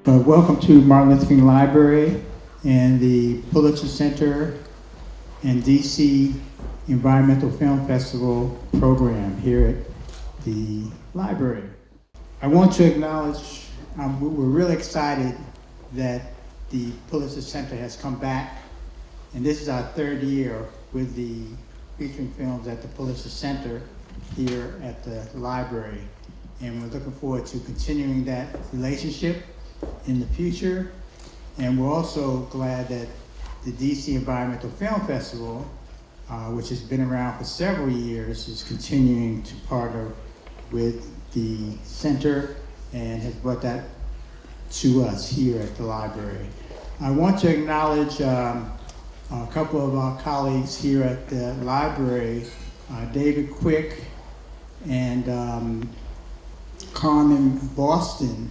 Welcome to Martin Luther King Library and the Pulitzer Center and DC Environmental Film Festival program here at the library. I want to acknowledge, we're really excited that the Pulitzer Center has come back, and this is our third year with the featuring films at the Pulitzer Center here at the library. And we're looking forward to continuing that relationship in the future. And we're also glad that the DC Environmental Film Festival, which has been around for several years, is continuing to partner with the center and has brought that to us here at the library. I want to acknowledge a couple of our colleagues here at the library, David Quick and Carmen Boston,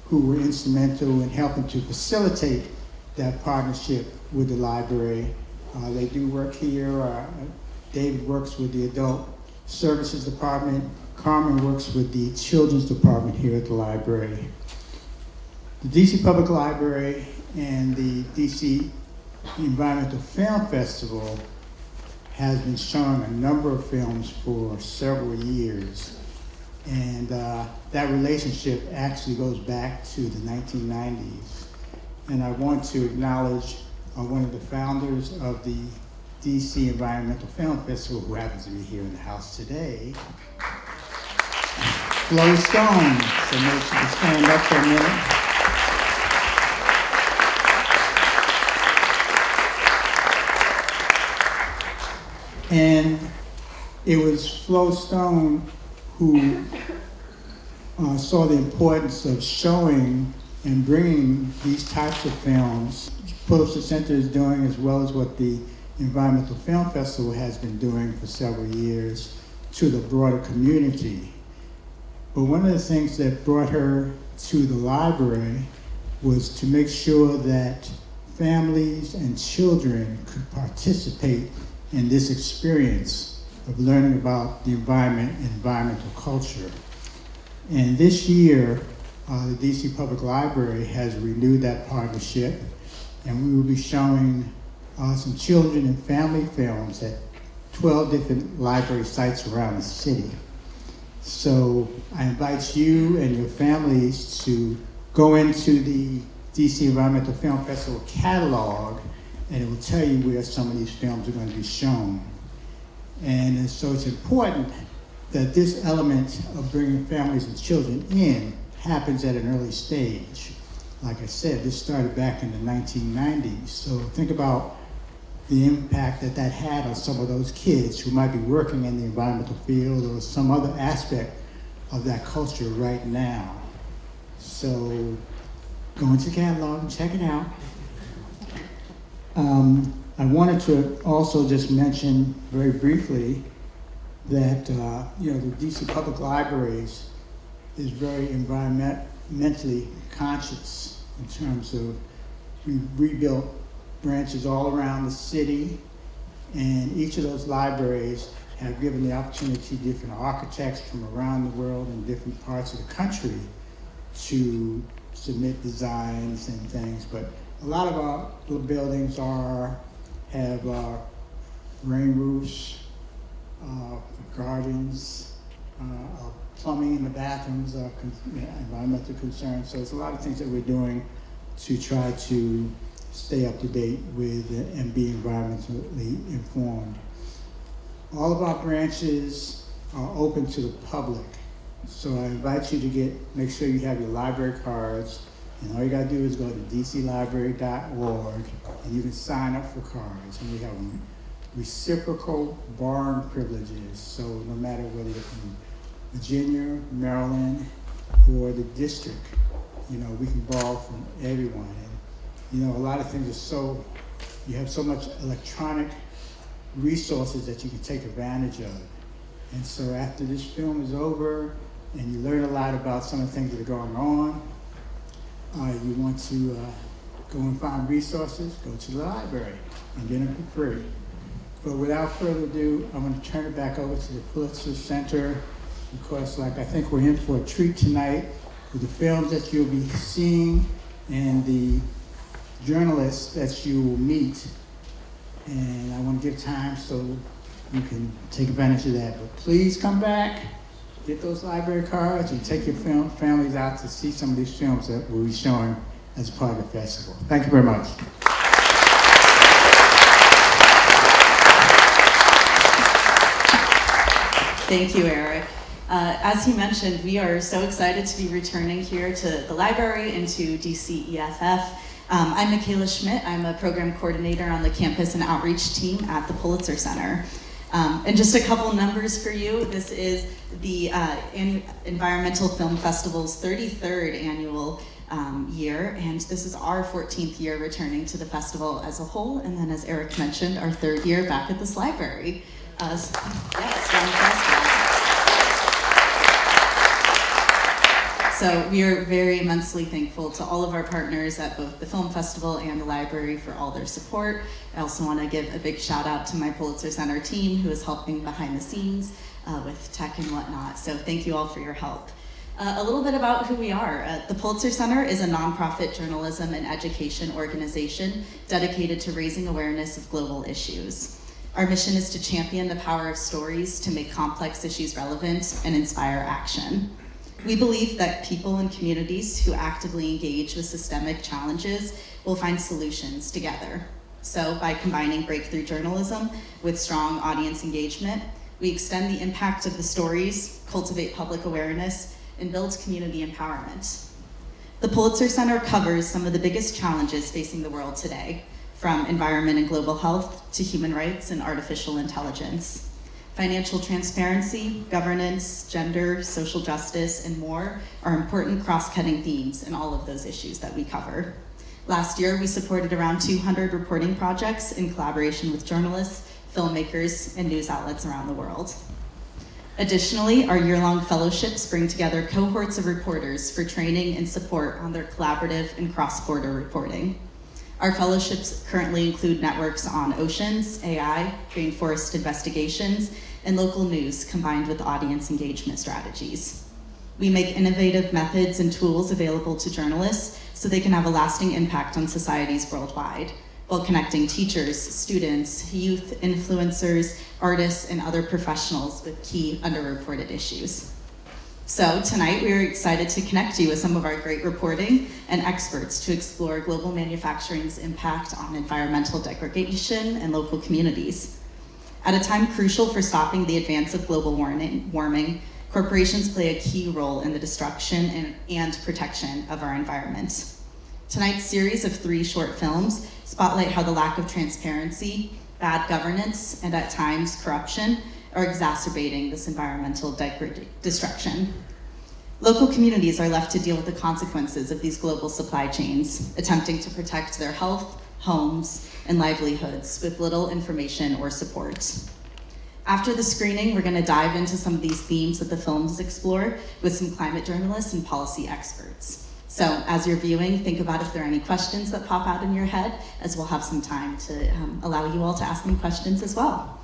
who were instrumental in helping to facilitate that partnership with the library. They do work here. David works with the Adult Services Department. Carmen works with the Children's Department here at the library. The DC Public Library and the DC Environmental Film Festival has been showing a number of films for several years. And that relationship actually goes back to the 1990s. And I want to acknowledge one of the founders of the DC Environmental Film Festival, who happens to be here in the house today, Flo Stone. So make sure to stand up for a minute. And it was Flo Stone who saw the importance of showing and bringing these types of films. Pulitzer Center is doing, as well as what the Environmental Film Festival has been doing for several years, to the broader community. But one of the things that brought her to the library was to make sure that families and children could participate in this experience of learning about the environment and environmental culture. And this year, the DC Public Library has renewed that partnership, and we will be showing some children and family films at 12 different library sites around the city. So I invite you and your families to go into the DC Environmental Film Festival catalog, and it will tell you where some of these films are going to be shown. And so it's important that this element of bringing families and children in happens at an early stage. Like I said, this started back in the 1990s. So think about the impact that that had on some of those kids who might be working in the environmental field or some other aspect of that culture right now. So go into the catalog and check it out. I wanted to also just mention very briefly that the DC Public Libraries is very environmentally conscious in terms of we've rebuilt branches all around the city, and each of those libraries have given the opportunity to different architects from around the world and different parts of the country to submit designs and things. But a lot of our buildings have rain roofs, gardens, plumbing in the bathrooms, environmental concerns. So it's a lot of things that we're doing to try to stay up to date with and be environmentally informed. All of our branches are open to the public. So I invite you to make sure you have your library cards, and all you gotta do is go to dclibrary.org and you can sign up for cards. And we have reciprocal borrowing privileges. So no matter whether you're from Virginia, Maryland, or the district, we can borrow from everyone. And a lot of things you have so much electronic resources that you can take advantage of. And so after this film is over and you learn a lot about some of the things that are going on, you want to go and find resources, go to the library and get them for free. But without further ado, I'm going to turn it back over to the Pulitzer Center, because I think we're in for a treat tonight with the films that you'll be seeing and the journalists that you will meet. And I want to give time so you can take advantage of that. But please come back, get those library cards, and take your families out to see some of these films that we'll be showing as part of the festival. Thank you very much. Thank you, Eric. As he mentioned, we are so excited to be returning here to the library and to DCEFF. I'm Michaela Schmidt. I'm a program coordinator on the campus and outreach team at the Pulitzer Center. And just a couple numbers for you. This is the Environmental Film Festival's 33rd annual year, and this is our 14th year returning to the festival as a whole, and then as Eric mentioned, our 3rd year back at this library. Yes, so we are very immensely thankful to all of our partners at both the film festival and the library for all their support. I also want to give a big shout out to my Pulitzer Center team who is helping behind the scenes with tech and whatnot. So thank you all for your help. A little bit about who we are. The Pulitzer Center is a nonprofit journalism and education organization dedicated to raising awareness of global issues. Our mission is to champion the power of stories to make complex issues relevant and inspire action. We believe that people and communities who actively engage with systemic challenges will find solutions together. So by combining breakthrough journalism with strong audience engagement, we extend the impact of the stories, cultivate public awareness, and build community empowerment. The Pulitzer Center covers some of the biggest challenges facing the world today, from environment and global health to human rights and artificial intelligence. Financial transparency, governance, gender, social justice, and more are important cross-cutting themes in all of those issues that we cover. Last year, we supported around 200 reporting projects in collaboration with journalists, filmmakers, and news outlets around the world. Additionally, our year-long fellowships bring together cohorts of reporters for training and support on their collaborative and cross-border reporting. Our fellowships currently include networks on oceans, AI, rainforest investigations, and local news combined with audience engagement strategies. We make innovative methods and tools available to journalists so they can have a lasting impact on societies worldwide, while connecting teachers, students, youth, influencers, artists, and other professionals with key underreported issues. So tonight we are excited to connect you with some of our great reporting and experts to explore global manufacturing's impact on environmental degradation and local communities. At a time crucial for stopping the advance of global warming, corporations play a key role in the destruction and protection of our environment. Tonight's series of 3 short films spotlight how the lack of transparency, bad governance, and at times corruption are exacerbating this environmental destruction. Local communities are left to deal with the consequences of these global supply chains, attempting to protect their health, homes, and livelihoods with little information or support. After the screening, we're going to dive into some of these themes that the films explore with some climate journalists and policy experts. So as you're viewing, think about if there are any questions that pop out in your head, as we'll have some time to allow you all to ask me questions as well.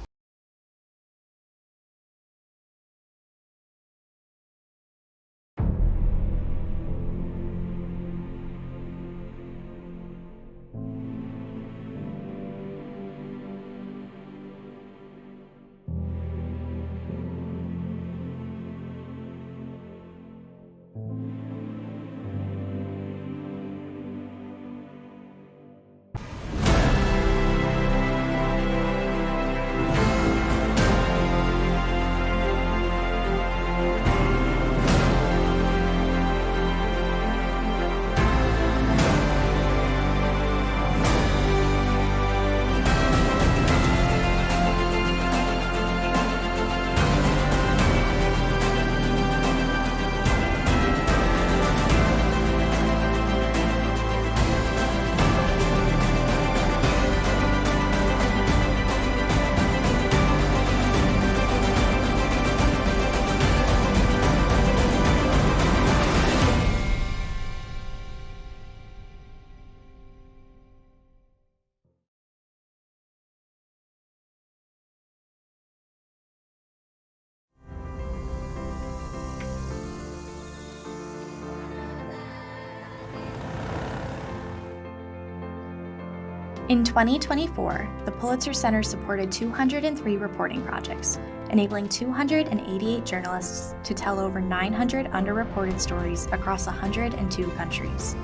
In 2024, the Pulitzer Center supported 203 reporting projects, enabling 288 journalists to tell over 900 underreported stories across 102 countries.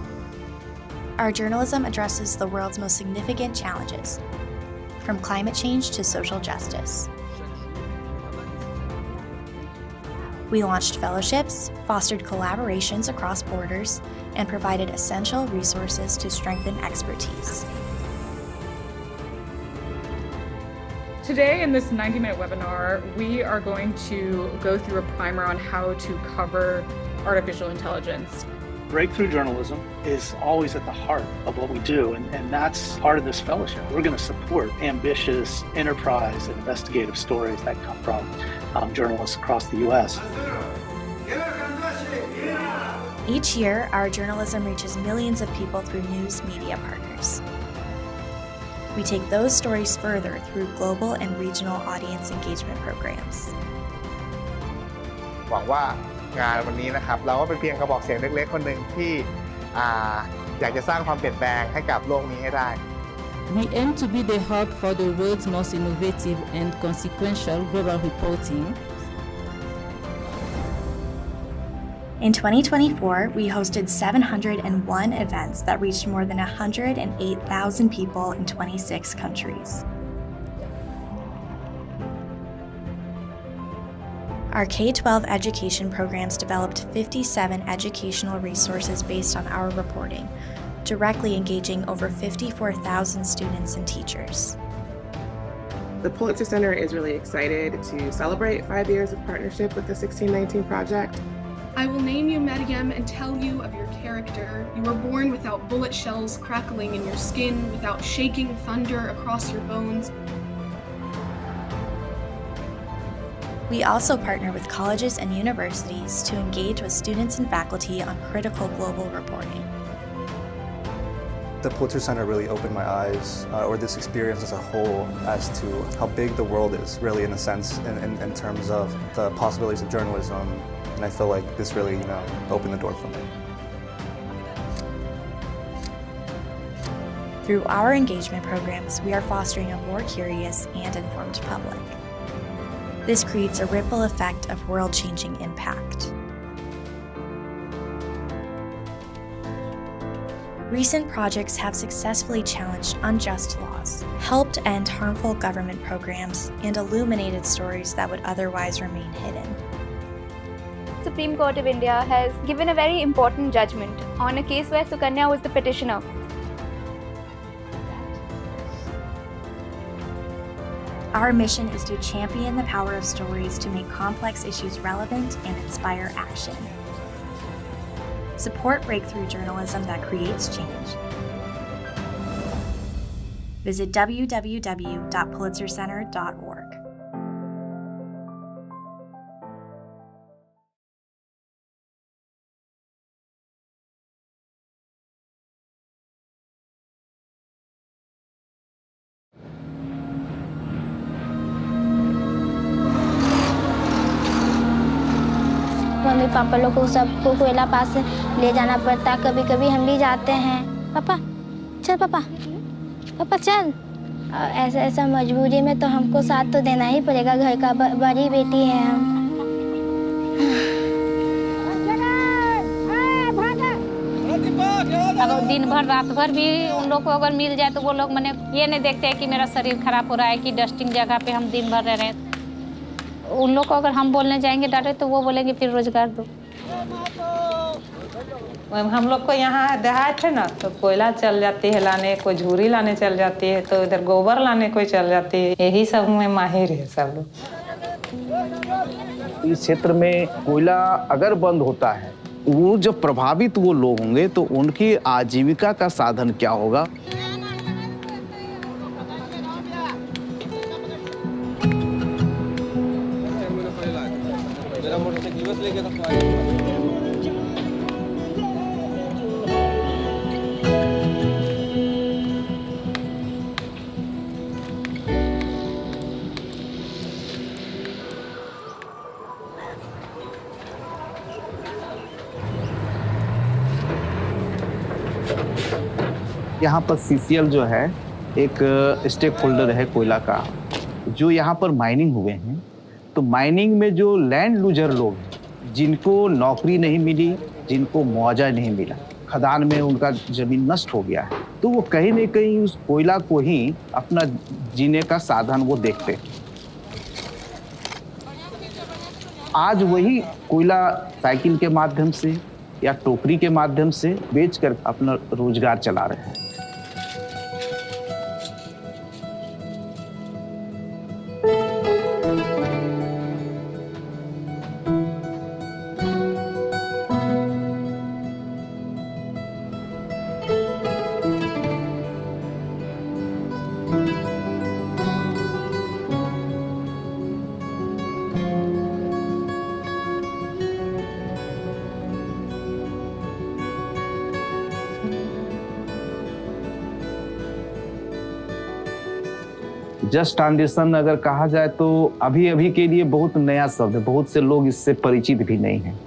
Our journalism addresses the world's most significant challenges, from climate change to social justice. We launched fellowships, fostered collaborations across borders, and provided essential resources to strengthen expertise. Today in this 90-minute webinar, we are going to go through a primer on how to cover artificial intelligence. Breakthrough journalism is always at the heart of what we do, and that's part of this fellowship. We're going to support ambitious enterprise and investigative stories that come from journalists across the U.S. Each year, our journalism reaches millions of people through news media partners. We take those stories further through global and regional audience engagement programs. หวังว่างานวันนี้นะครับเราก็เป็นเพียงกระบอกเสียงเล็กๆคนหนึ่งที่อยากจะสร้างความเปลี่ยนแปลงให้กับโลกนี้ให้ได้ We aim to be the hub for the world's most innovative and consequential global reporting. In 2024, we hosted 701 events that reached more than 108,000 people in 26 countries. Our K-12 education programs developed 57 educational resources based on our reporting, directly engaging over 54,000 students and teachers. The Pulitzer Center is really excited to celebrate 5 years of partnership with the 1619 Project. I will name you Meryem and tell you of your character. You were born without bullet shells crackling in your skin, without shaking thunder across your bones. We also partner with colleges and universities to engage with students and faculty on critical global reporting. The Pulitzer Center really opened my eyes, or this experience as a whole, as to how big the world is, really, in a sense, in terms of the possibilities of journalism. And I feel like this really, opened the door for me. Through our engagement programs, we are fostering a more curious and informed public. This creates a ripple effect of world-changing impact. Recent projects have successfully challenged unjust laws, helped end harmful government programs, and illuminated stories that would otherwise remain hidden. Supreme Court of India has given a very important judgment on a case where Sukanya was the petitioner. Our mission is to champion the power of stories to make complex issues relevant and inspire action. Support breakthrough journalism that creates change. Visit www.pulitzercenter.org. Mummy papa लोग को सबको कोयला पास ले जाना पड़ता, कभी कभी हम भी जाते हैं। पापा चल, पापा पापा चल। ऐसा मजबूरी में तो हमको साथ तो देना ही पड़ेगा, घर का बड़ी बेटी है हम। अगर दिन भर रात भर भी उन लोग को अगर मिल जाए तो वो लोग मैंने ये नहीं देखते हैं कि मेरा शरीर खराब हो रहा है, कि डस्टिंग जगह पे हम दिन भर रह रहे हैं। उन लोग को अगर हम बोलने जाएंगे डायरेक्ट तो वो बोलेंगे फिर रोजगार दो। हम लोग को यहाँ देहात है ना, तो कोयला चल जाती है लाने, कोई झूरी लाने चल जाती है, तो इधर गोबर लाने कोई चल जाती है। यही सब में माहिर है सब लोग। इस क्षेत्र में कोयला अगर बंद होता है, वो जो प्रभावित वो लोग होंगे तो उनकी आजीविका का साधन क्या होगा? यहाँ पर CCL जो है एक स्टेक होल्डर है कोयला का, जो यहाँ पर माइनिंग हुए हैं, तो माइनिंग में जो लैंड लूजर लोग हैं, जिनको नौकरी नहीं मिली, जिनको मुआवजा नहीं मिला, खदान में उनका जमीन नष्ट हो गया है, तो वो कहीं न कहीं उस कोयला को ही अपना जीने का साधन वो देखते हैं। आज वही कोयला साइकिल के माध्यम से या टोकरी के माध्यम से बेचकर अपना रोजगार चला रहे हैं। जस्ट ट्रांजिशन अगर कहा जाए तो अभी के लिए बहुत नया शब्द है, बहुत से लोग इससे परिचित भी नहीं हैं।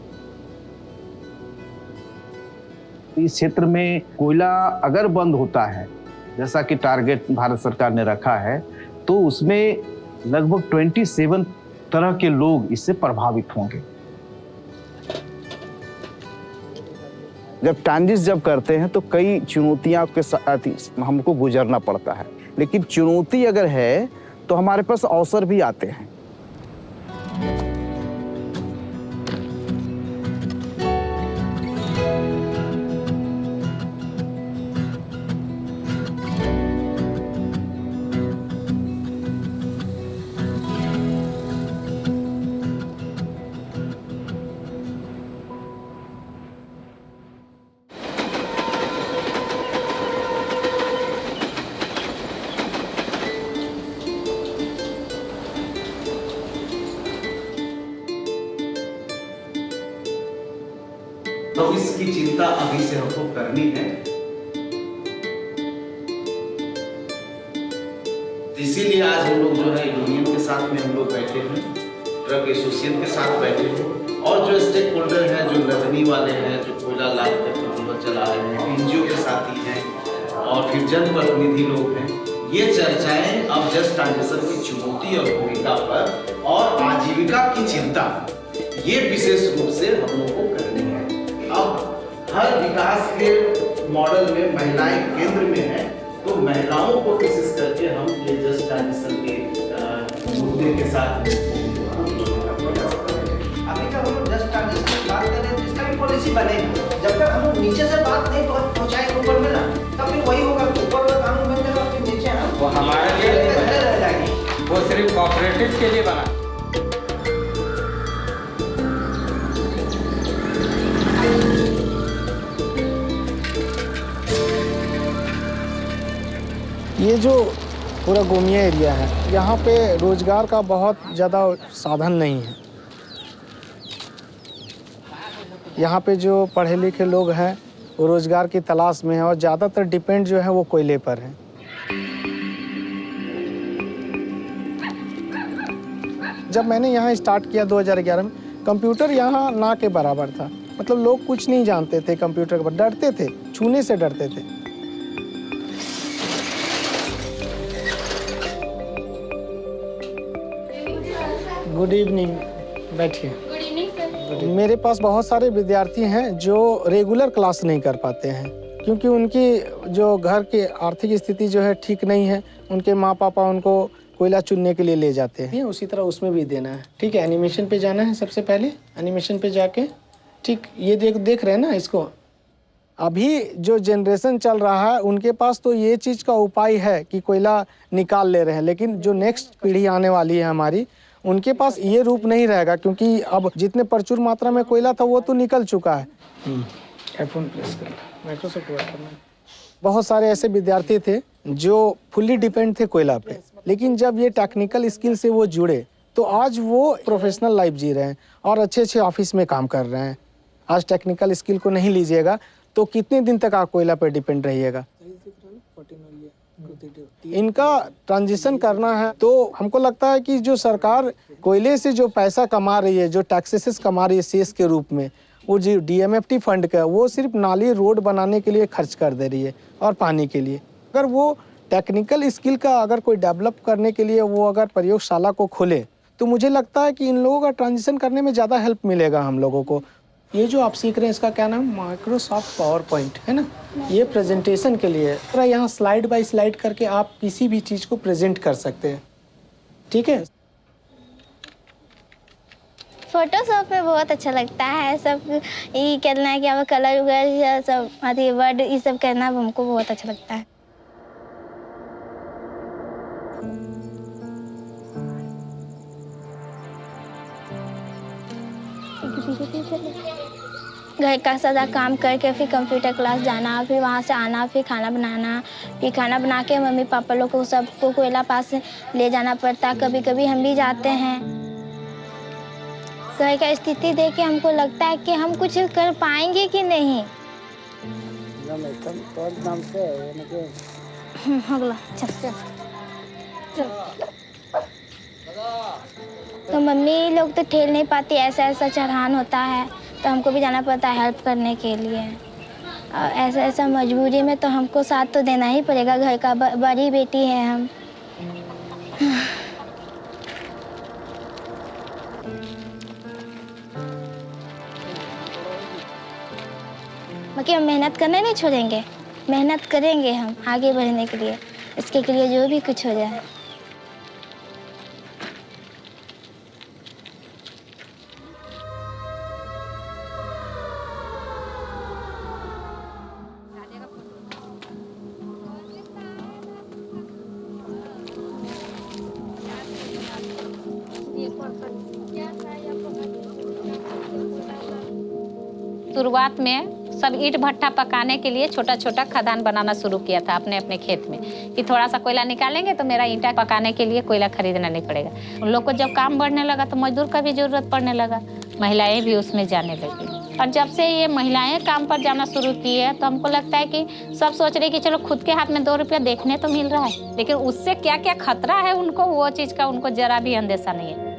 इस क्षेत्र में कोयला अगर बंद होता है, जैसा कि टारगेट भारत सरकार ने रखा है, तो उसमें लगभग 27 तरह के लोग इससे प्रभावित होंगे। जब ट्रांजिशन करते हैं तो कई चुनौतियां के साथ हमको गुजरना पड़ता है, लेकिन चुनौती अगर है तो हमारे पास अवसर भी आते हैं। तो इसकी चिंता अभी से हमको करनी है। इसीलिए आज हम लोग जो है यूनियन के साथ में हम लोग बैठे हैं, ट्रक एसोसिएशन के साथ बैठे हैं, और जो स्टेक होल्डर हैं, जो नदनी वाले हैं, जो कोयला लाभ पेट्रोल चला रहे हैं, एनजीओ के साथी हैं, और फिर जनप्रतिनिधि लोग हैं। ये चर्चाएं अब जस्ट ट्रांजिशन की चुनौती और भूमिका पर और आजीविका की चिंता, ये विशेष रूप से हम लोग को करनी है। अब हर विकास के मॉडल में महिलाएं केंद्र में हैं, तो महिलाओं को कोशिश करके हम ये जस्ट ट्रांजिशन के मुद्दे के साथ अभी जब हम लोग जस्ट ट्रांजिशन की बात कर रहे हैं तो इसका भी पॉलिसी बनेगा। जब तक हम लोग नीचे से बात नहीं पहुंचाएंगे ऊपर में ना, तब फिर वही होगा कि ऊपर में कानून बन जाएगा, फिर नीचे हम वो हमारे लिए रह जाएगी। वो सिर्फ कोऑपरेटिव के लिए बना। ये जो पूरा गोमिया एरिया है, यहाँ पे रोजगार का बहुत ज़्यादा साधन नहीं है। यहाँ पे जो पढ़े लिखे लोग हैं वो रोजगार की तलाश में हैं, और ज़्यादातर डिपेंड जो है वो कोयले पर है। जब मैंने यहाँ स्टार्ट किया 2011 में, कंप्यूटर यहाँ ना के बराबर था। मतलब लोग कुछ नहीं जानते थे कंप्यूटर के बारे, डरते थे, छूने से डरते थे। गुड इवनिंग, बैठिए। Good evening sir. मेरे पास बहुत सारे विद्यार्थी हैं जो रेगुलर क्लास नहीं कर पाते हैं, क्योंकि उनकी जो घर की आर्थिक स्थिति जो है ठीक नहीं है। उनके माँ पापा उनको कोयला चुनने के लिए ले जाते हैं। उसी तरह उसमें भी देना है। ठीक है, एनिमेशन पे जाना है। सबसे पहले एनिमेशन पे जाके, ठीक, ये देख रहे हैं ना इसको। अभी जो जनरेशन चल रहा है उनके पास तो ये चीज़ का उपाय है कि कोयला निकाल ले रहे हैं, लेकिन जो नेक्स्ट पीढ़ी आने वाली है हमारी, उनके पास ये रूप नहीं रहेगा, क्योंकि अब जितने प्रचुर मात्रा में कोयला था वो तो निकल चुका है। F1 प्रेस करना, माइक्रोसॉफ्ट वर्ड करना। बहुत सारे ऐसे विद्यार्थी थे जो फुल्ली डिपेंड थे कोयला पे, लेकिन जब ये टेक्निकल स्किल से वो जुड़े तो आज वो प्रोफेशनल लाइफ जी रहे हैं और अच्छे अच्छे ऑफिस में काम कर रहे हैं। आज टेक्निकल स्किल को नहीं लीजिएगा तो कितने दिन तक आप कोयला पे डिपेंड रहिएगा। इनका ट्रांजिशन करना है तो हमको लगता है कि जो सरकार कोयले से जो पैसा कमा रही है, जो टैक्सेस कमा रही है सेस के रूप में, वो जो DMFT फंड का वो सिर्फ नाली रोड बनाने के लिए खर्च कर दे रही है और पानी के लिए। अगर वो टेक्निकल स्किल का अगर कोई डेवलप करने के लिए वो अगर प्रयोगशाला को खोले तो मुझे लगता है कि इन लोगों का ट्रांजिशन करने में ज़्यादा हेल्प मिलेगा हम लोगों को। ये जो आप सीख रहे हैं इसका क्या नाम, माइक्रोसॉफ्ट पावर पॉइंट है ना, ये प्रेजेंटेशन के लिए है। यहाँ स्लाइड बाय स्लाइड करके आप किसी भी चीज़ को प्रेजेंट कर सकते हैं, ठीक है। फोटोशॉप में बहुत अच्छा लगता है, सब ये करना है कि अब कलर वगैरह सब अभी वर्ड ये सब करना हमको बहुत अच्छा लगता है। घर का सारा काम करके फिर कंप्यूटर क्लास जाना, फिर वहाँ से आना, फिर खाना बनाना, फिर खाना बना के मम्मी पापा लोग को सबको कोयला पास ले जाना पड़ता। कभी कभी हम भी जाते हैं। घर का स्थिति देख के हमको लगता है कि हम कुछ कर पाएंगे कि नहीं। अगला चल। तो मम्मी लोग तो ठेल नहीं पाती, ऐसा ऐसा चढ़ान होता है तो हमको भी जाना पड़ता है हेल्प करने के लिए। ऐसा ऐसा मजबूरी में तो हमको साथ तो देना ही पड़ेगा, घर का बड़ी बेटी है हम। बाकी हम मेहनत करने नहीं छोड़ेंगे, मेहनत करेंगे हम आगे बढ़ने के लिए, इसके लिए जो भी कुछ हो जाए। शुरुआत में सब ईंट भट्ठा पकाने के लिए छोटा छोटा खदान बनाना शुरू किया था अपने अपने खेत में, कि थोड़ा सा कोयला निकालेंगे तो मेरा ईंटा पकाने के लिए कोयला खरीदना नहीं पड़ेगा। उन लोग को जब काम बढ़ने लगा तो मजदूर का भी जरूरत पड़ने लगा, महिलाएं भी उसमें जाने लगी। और जब से ये महिलाएं काम पर जाना शुरू की है तो हमको लगता है कि सब सोच रहे कि चलो खुद के हाथ में 2 रुपया देखने तो मिल रहा है, लेकिन उससे क्या क्या खतरा है उनको, वो चीज़ का उनको जरा भी अंदेशा नहीं है।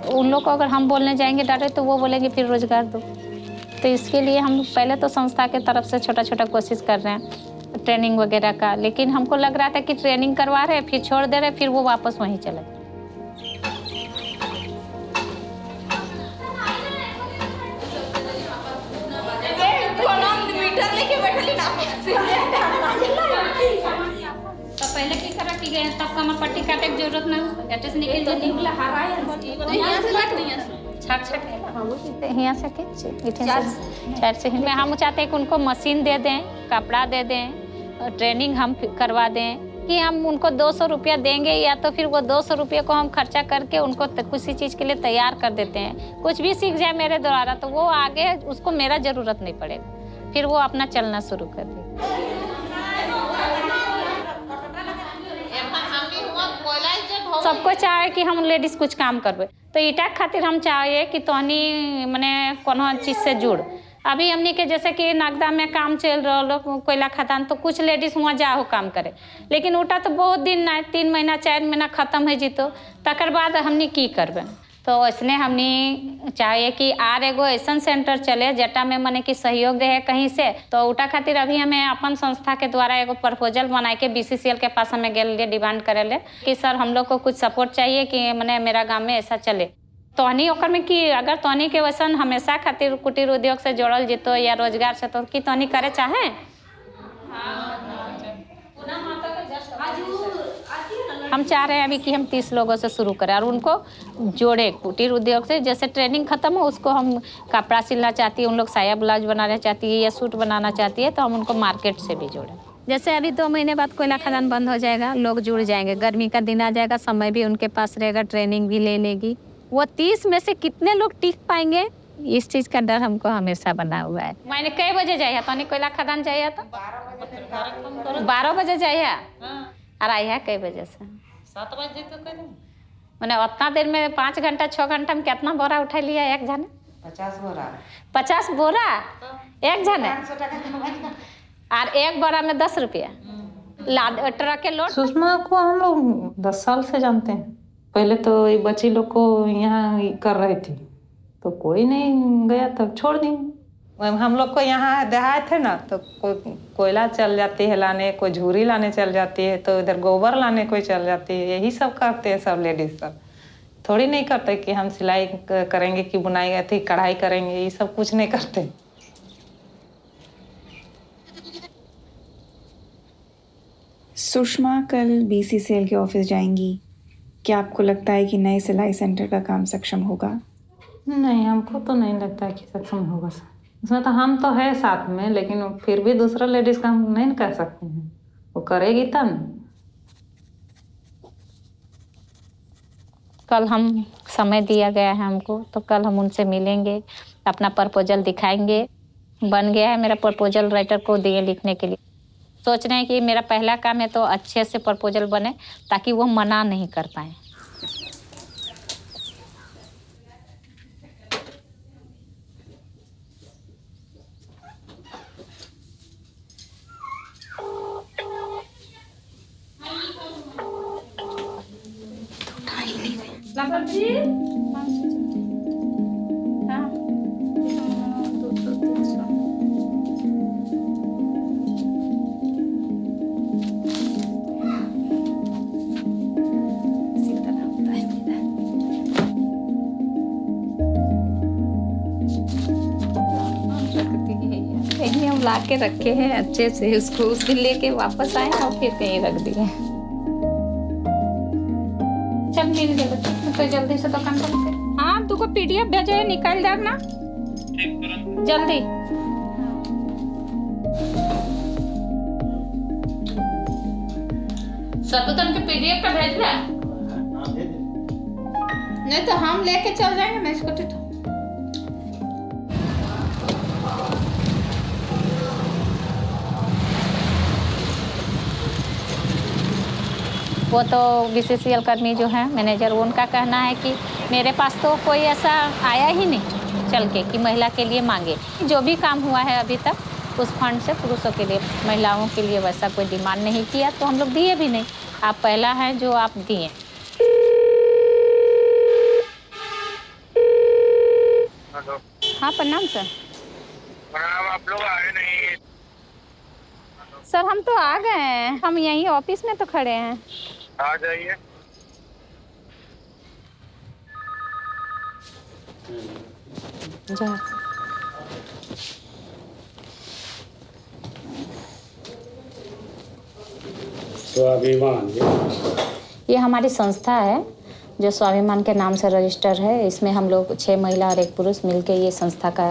उन लोग को अगर हम बोलने जाएंगे डायरेक्ट तो वो बोलेंगे फिर रोजगार दो। तो इसके लिए हम पहले तो संस्था के तरफ से छोटा छोटा कोशिश कर रहे हैं ट्रेनिंग वगैरह का, लेकिन हमको लग रहा था कि ट्रेनिंग करवा रहे फिर छोड़ दे रहे, फिर वो वापस वहीं चले। तो पहले की तरह की गए तब कमर पट्टी काटे की जरूरत ना, एटस निकल जल्दी निकला हवा है यहां से लग नहीं है छाट छाट यहां से के चार से हम चाहते हैं कि उनको मशीन दे दें, कपड़ा दे दें, ट्रेनिंग हम करवा दें, कि हम उनको 200 रुपया देंगे या तो फिर वो 200 रुपये को हम खर्चा करके उनको किसी चीज़ के लिए तैयार कर देते हैं। कुछ भी सीख जाए मेरे द्वारा तो वो आगे उसको मेरा ज़रूरत नहीं पड़ेगा, फिर वो अपना चलना शुरू कर दे। सबको चाहे कि हम लेडीज कुछ काम करबे, तो ईटा खातिर हम चाहे कि तोहनी मने कोनो चीज़ से जुड़। अभी हमनी के जैसे कि नागदा में काम चल रहा कोयला खदान, तो कुछ लेडीज वहाँ जाओ काम करे, लेकिन उटा तो बहुत दिन ना 3 महीना 4 महीना खत्म है जीतो, तकर बाद हमनी की करबे। तो इसने हमनी चाहे कि आर एगो ऐसा सेंटर चले जटा में मने कि सहयोग रहे कहीं से, तो उटा खातिर अभी हमें अपन संस्था के द्वारा एगो प्रपोजल बनाए के BCCL के पास हमें गेल लिए डिमांड करे ले कि सर हम लोग को कुछ सपोर्ट चाहिए कि मने मेरा गांव में ऐसा चले। तोहनी ओकर में कि अगर तोहनी के वैसन हमेशा खातिर कुटीर उद्योग से जोड़ल जीतो या रोजगार से, तो कि तोहनी करे चाहे। हम चाह रहे हैं अभी कि हम 30 लोगों से शुरू करें और उनको जोड़े कुटीर उद्योग से। जैसे ट्रेनिंग खत्म हो उसको हम कपड़ा सिलना चाहती है, उन लोग साया ब्लाउज बनाना चाहती है या सूट बनाना चाहती है, तो हम उनको मार्केट से भी जोड़ें। जैसे अभी 2 महीने बाद कोयला खदान बंद हो जाएगा, लोग जुड़ जाएंगे, गर्मी का दिन आ जाएगा, समय भी उनके पास रहेगा, ट्रेनिंग भी ले लेगी। वो 30 में से कितने लोग टिक पाएंगे, इस चीज़ का डर हमको हमेशा बना हुआ है। मैंने कई बजे जाइए तो कोयला खदान जाइए तो 12 बजे जाइए और आई है कई बजे से 7 बजे तो कर मैंने उतना देर में 5 घंटा 6 घंटा में कितना बोरा उठा लिया एक जने? 50 बोरा 50 बोरा एक जने, और एक बोरा में 10 रुपया लाद ट्रक के लोड। सुषमा को हम लोग 10 साल से जानते हैं। पहले तो ये बच्ची लोग को यहाँ कर रही थी, तो कोई नहीं गया, तब छोड़ दी। हम लोग को यहाँ देहात है ना, तो कोई कोयला चल जाती है लाने, कोई झूरी लाने चल जाती है, तो इधर गोबर लाने कोई चल जाती है। यही सब करते हैं सब लेडीज सब। थोड़ी नहीं करते कि हम सिलाई करेंगे कि बुनाई थी कढ़ाई करेंगे, ये सब कुछ नहीं करते। सुषमा कल BCCL के ऑफिस जाएंगी। क्या आपको लगता है कि नए सिलाई सेंटर का काम सक्षम होगा? नहीं, हमको तो नहीं लगता कि सक्षम होगा। उसमें तो हम तो है साथ में, लेकिन फिर भी दूसरा लेडीज का हम नहीं कर सकते हैं। वो करेगी तब न। कल हम समय दिया गया है हमको, तो कल हम उनसे मिलेंगे, अपना प्रपोजल दिखाएंगे। बन गया है मेरा प्रपोजल, राइटर को दिए लिखने के लिए। सोच रहे हैं कि मेरा पहला काम है तो अच्छे से प्रपोजल बने ताकि वो मना नहीं कर पाए। हम ला के रखे हैं अच्छे से, उसको उस दिन लेके वापस आए और फिर कहीं रख दिए। चल मिल गया तो जल्दी से दुकान पर। हाँ, तुमको PDF भेजे निकाल दे ना जल्दी। सतुतन के PDF का भेज रहा, नहीं तो हम लेके चल जाएंगे ना इसको। तो वो तो BCCL कर्मी जो है मैनेजर, उनका कहना है कि मेरे पास तो कोई ऐसा आया ही नहीं चल के कि महिला के लिए मांगे। जो भी काम हुआ है अभी तक उस फंड से पुरुषों के लिए, महिलाओं के लिए वैसा कोई डिमांड नहीं किया, तो हम लोग दिए भी नहीं। आप पहला है जो आप दिए। हाँ प्रणाम सर। प्रणाम। आप लोग आए नहीं? सर हम तो आ गए हैं, हम यहीं ऑफिस में तो खड़े हैं। आ जाइए। जा। स्वाभिमान ये हमारी संस्था है जो स्वाभिमान के नाम से रजिस्टर है। इसमें हम लोग 6 महिला और 1 पुरुष मिलके ये संस्था का,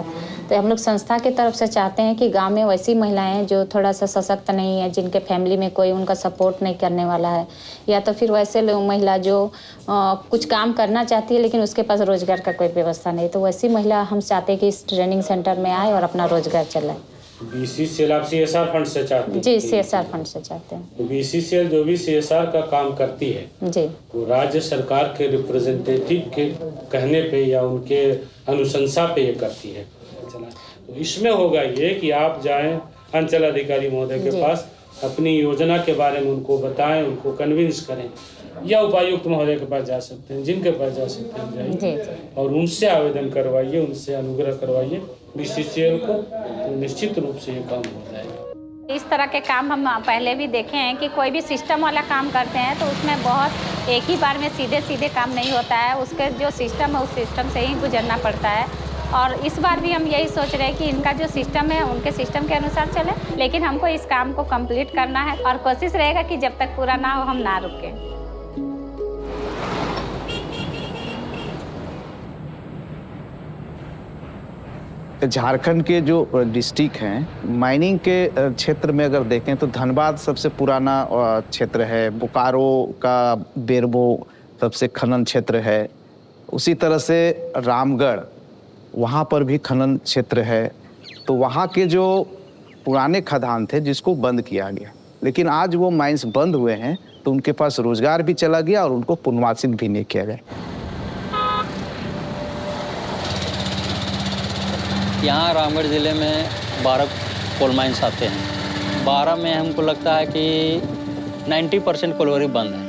तो हम लोग संस्था की तरफ से चाहते हैं कि गांव में वैसी महिलाएं जो थोड़ा सा सशक्त नहीं है, जिनके फैमिली में कोई उनका सपोर्ट नहीं करने वाला है, या तो फिर वैसे लोग महिला जो कुछ काम करना चाहती है लेकिन उसके पास रोजगार का कोई व्यवस्था नहीं, तो वैसी महिला हम चाहते हैं कि इस ट्रेनिंग सेंटर में आए और अपना रोजगार चलाए। BCCL आप CSR फंड से चाहते हैं? जी, CSR फंड से चाहते हैं। तो BCCL जो भी CSR का काम करती है जी, वो राज्य सरकार के रिप्रेजेंटेटिव के कहने पे या उनके अनुशंसा पे ये करती है। तो इसमें होगा ये कि आप जाएं अंचल अधिकारी महोदय के पास, अपनी योजना के बारे में उनको बताएं, उनको कन्विंस करें, या उपायुक्त महोदय के पास जा सकते हैं, जिनके पास जा सकते हैं जाइए और उनसे आवेदन करवाइए, उनसे अनुग्रह करवाइए BCCL को, तो निश्चित रूप से ये काम हो जाएगा। इस तरह के काम हम पहले भी देखे हैं कि कोई भी सिस्टम वाला काम करते हैं तो उसमें बहुत एक ही बार में सीधे सीधे काम नहीं होता है, उसके जो सिस्टम है उस सिस्टम से ही गुजरना पड़ता है। और इस बार भी हम यही सोच रहे हैं कि इनका जो सिस्टम है उनके सिस्टम के अनुसार चले, लेकिन हमको इस काम को कंप्लीट करना है और कोशिश रहेगा कि जब तक पूरा ना हो हम ना रुकें। झारखंड के जो डिस्ट्रिक्ट हैं, माइनिंग के क्षेत्र में अगर देखें तो धनबाद सबसे पुराना क्षेत्र है, बोकारो का बेरबो सबसे खनन क्षेत्र है, उसी तरह से रामगढ़ वहाँ पर भी खनन क्षेत्र है। तो वहाँ के जो पुराने खदान थे जिसको बंद किया गया, लेकिन आज वो माइंस बंद हुए हैं तो उनके पास रोजगार भी चला गया और उनको पुनर्वासित भी नहीं किया गया। यहाँ रामगढ़ ज़िले में 12 कोल माइंस आते हैं। 12 में हमको लगता है कि 90% कोलवरी बंद है।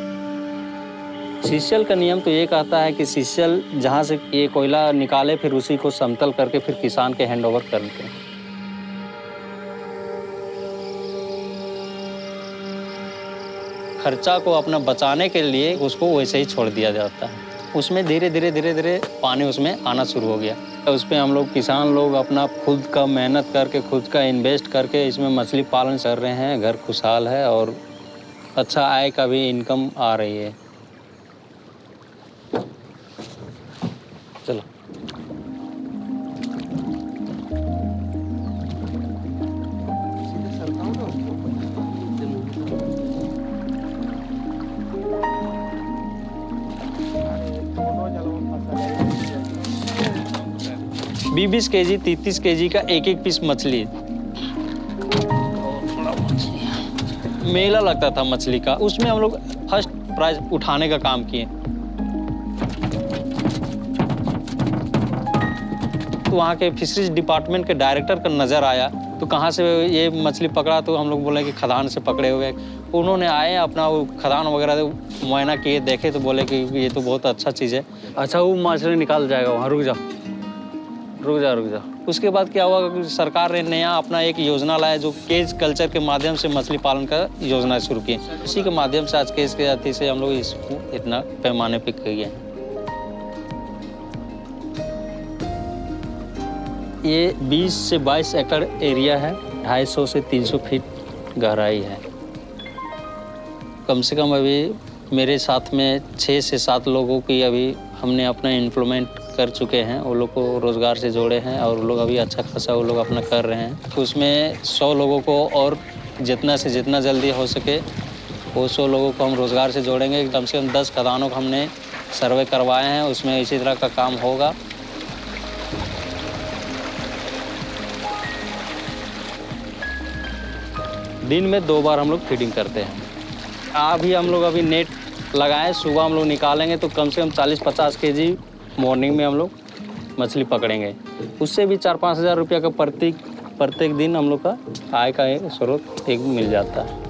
CCL का नियम तो ये कहता है कि CCL जहाँ से ये कोयला निकाले फिर उसी को समतल करके फिर किसान के हैंड ओवर करते हैं। खर्चा को अपना बचाने के लिए उसको वैसे ही छोड़ दिया जाता है। उसमें धीरे धीरे पानी उसमें आना शुरू हो गया। उस पर हम लोग किसान लोग अपना खुद का मेहनत करके खुद का इन्वेस्ट करके इसमें मछली पालन कर रहे हैं। घर खुशहाल है और अच्छा आय का भी इनकम आ रही है। चलो बीस केजी 33 केजी का एक पीस मछली। मेला लगता था मछली का, उसमें हम लोग फर्स्ट प्राइज उठाने का काम किए। तो वहाँ के फिशरीज डिपार्टमेंट के डायरेक्टर का नज़र आया, तो कहाँ से ये मछली पकड़ा, तो हम लोग बोले कि खदान से पकड़े हुए। उन्होंने आए अपना वो खदान वगैरह मुआयना किए, देखे तो बोले कि ये तो बहुत अच्छा चीज़ है। अच्छा वो मछली निकाल जाएगा वहाँ, रुक जा। उसके बाद क्या हुआ कि सरकार ने नया अपना एक योजना लाया जो केज कल्चर के माध्यम से मछली पालन का योजना शुरू की। इसी के माध्यम से आज केज के अति से हम लोग इसको इतना पैमाने पे किए हैं। ये 20 से 22 एकड़ एरिया है, 250 से 300 फीट गहराई है। कम से कम अभी मेरे साथ में 6 से 7 लोगों की अभी हमने अपना इम्प्लीमेंट कर चुके हैं। वो लोग को रोज़गार से जोड़े हैं और वो लोग अभी अच्छा खासा वो लोग अपना कर रहे हैं। तो उसमें 100 लोगों को और जितना से जितना जल्दी हो सके वो 100 लोगों को हम रोज़गार से जोड़ेंगे। कम से कम 10 खदानों को हमने सर्वे करवाए हैं, उसमें इसी तरह का काम होगा। दिन में 2 बार हम लोग फीडिंग करते हैं। अभी हम लोग अभी नेट लगाएं, सुबह हम लोग निकालेंगे तो कम से कम 40-50 केजी मॉर्निंग में हम लोग मछली पकड़ेंगे। उससे भी 4-5 हज़ार रुपये का प्रत्येक दिन हम लोग का आय का एक स्रोत एक मिल जाता है।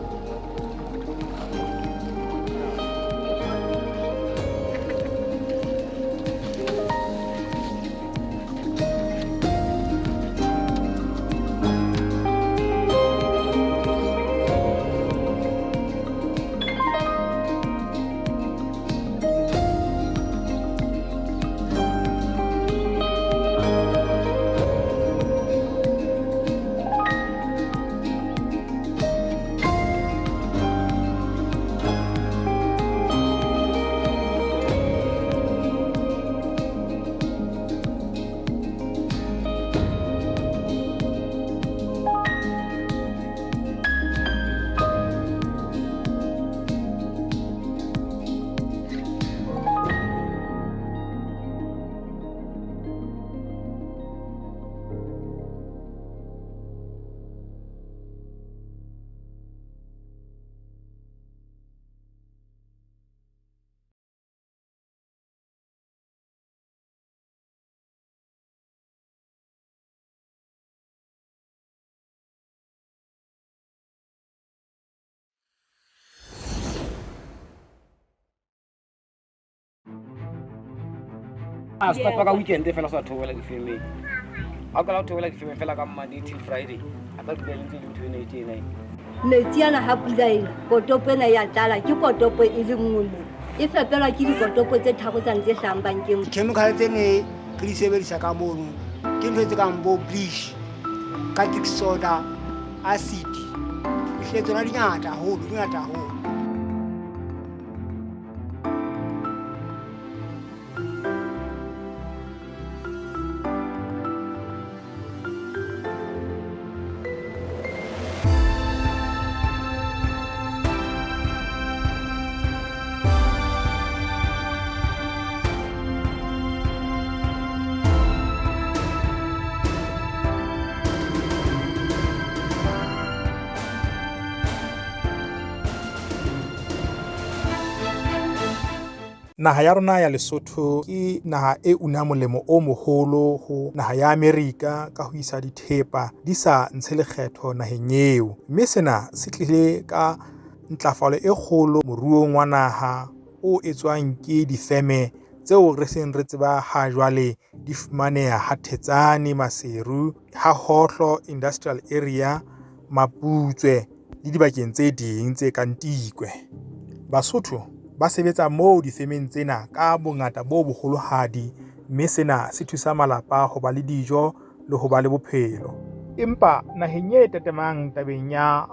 As papa ka weekend fela sa thola ke feme. Akala thola ke feme fela ka Monday till Friday. Aba ke ntse le ntwe ne tene. Metsiana ha pulaila kotopo na ya tala ke kotopo e le nngwe. E fetela ke dikotopo tse thabo tsa ntse hlambang ke chemical tse ne re di sebedisa ka mono ke ntho tse kang bo bleach, caustic soda, acid. Hle tsona di ngata haholo. Naha ya rona ya Lesotho ke naha e una molemo o moholo ho naha ya Amerika ka ho isa dithepa di sa ntshe lekgetho naheng eo. Mme sena se tlile ka ntlafalo e kgolo moruong wa naha o etswang ke difeme tseo re seng re tseba ha jwale di fumaneha Hathetsane, Maseru, Hahohlo Industrial Area, Maputswe le dibakeng tse ding tse kang Tikwe. Basotho ba sebetsa moo difemeng tsena ka bongata bo boholohadi, mme sena se thusa malapa ho ba le dijo le ho ba le bophelo. Empa naheng e tatamang tabeng ya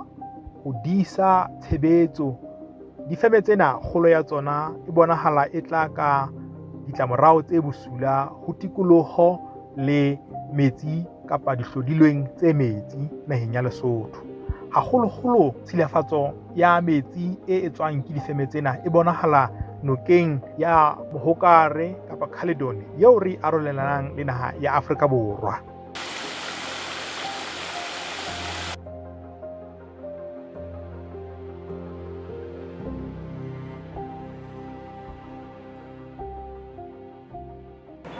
ho disa tshebetso, difeme tsena kgolo ya tsona e bonahala e tla ka ditlamorao tse bosula ho tikoloho le metsi kapa dihlodilweng tse metsi naheng ya Lesotho. Haholoholo tshilafatso ya metsi e etswang ke difeme tsena e bonahala nokeng ya Mohokare kapa Caledon eo re arolelanang le naha ya Afrika Borwa.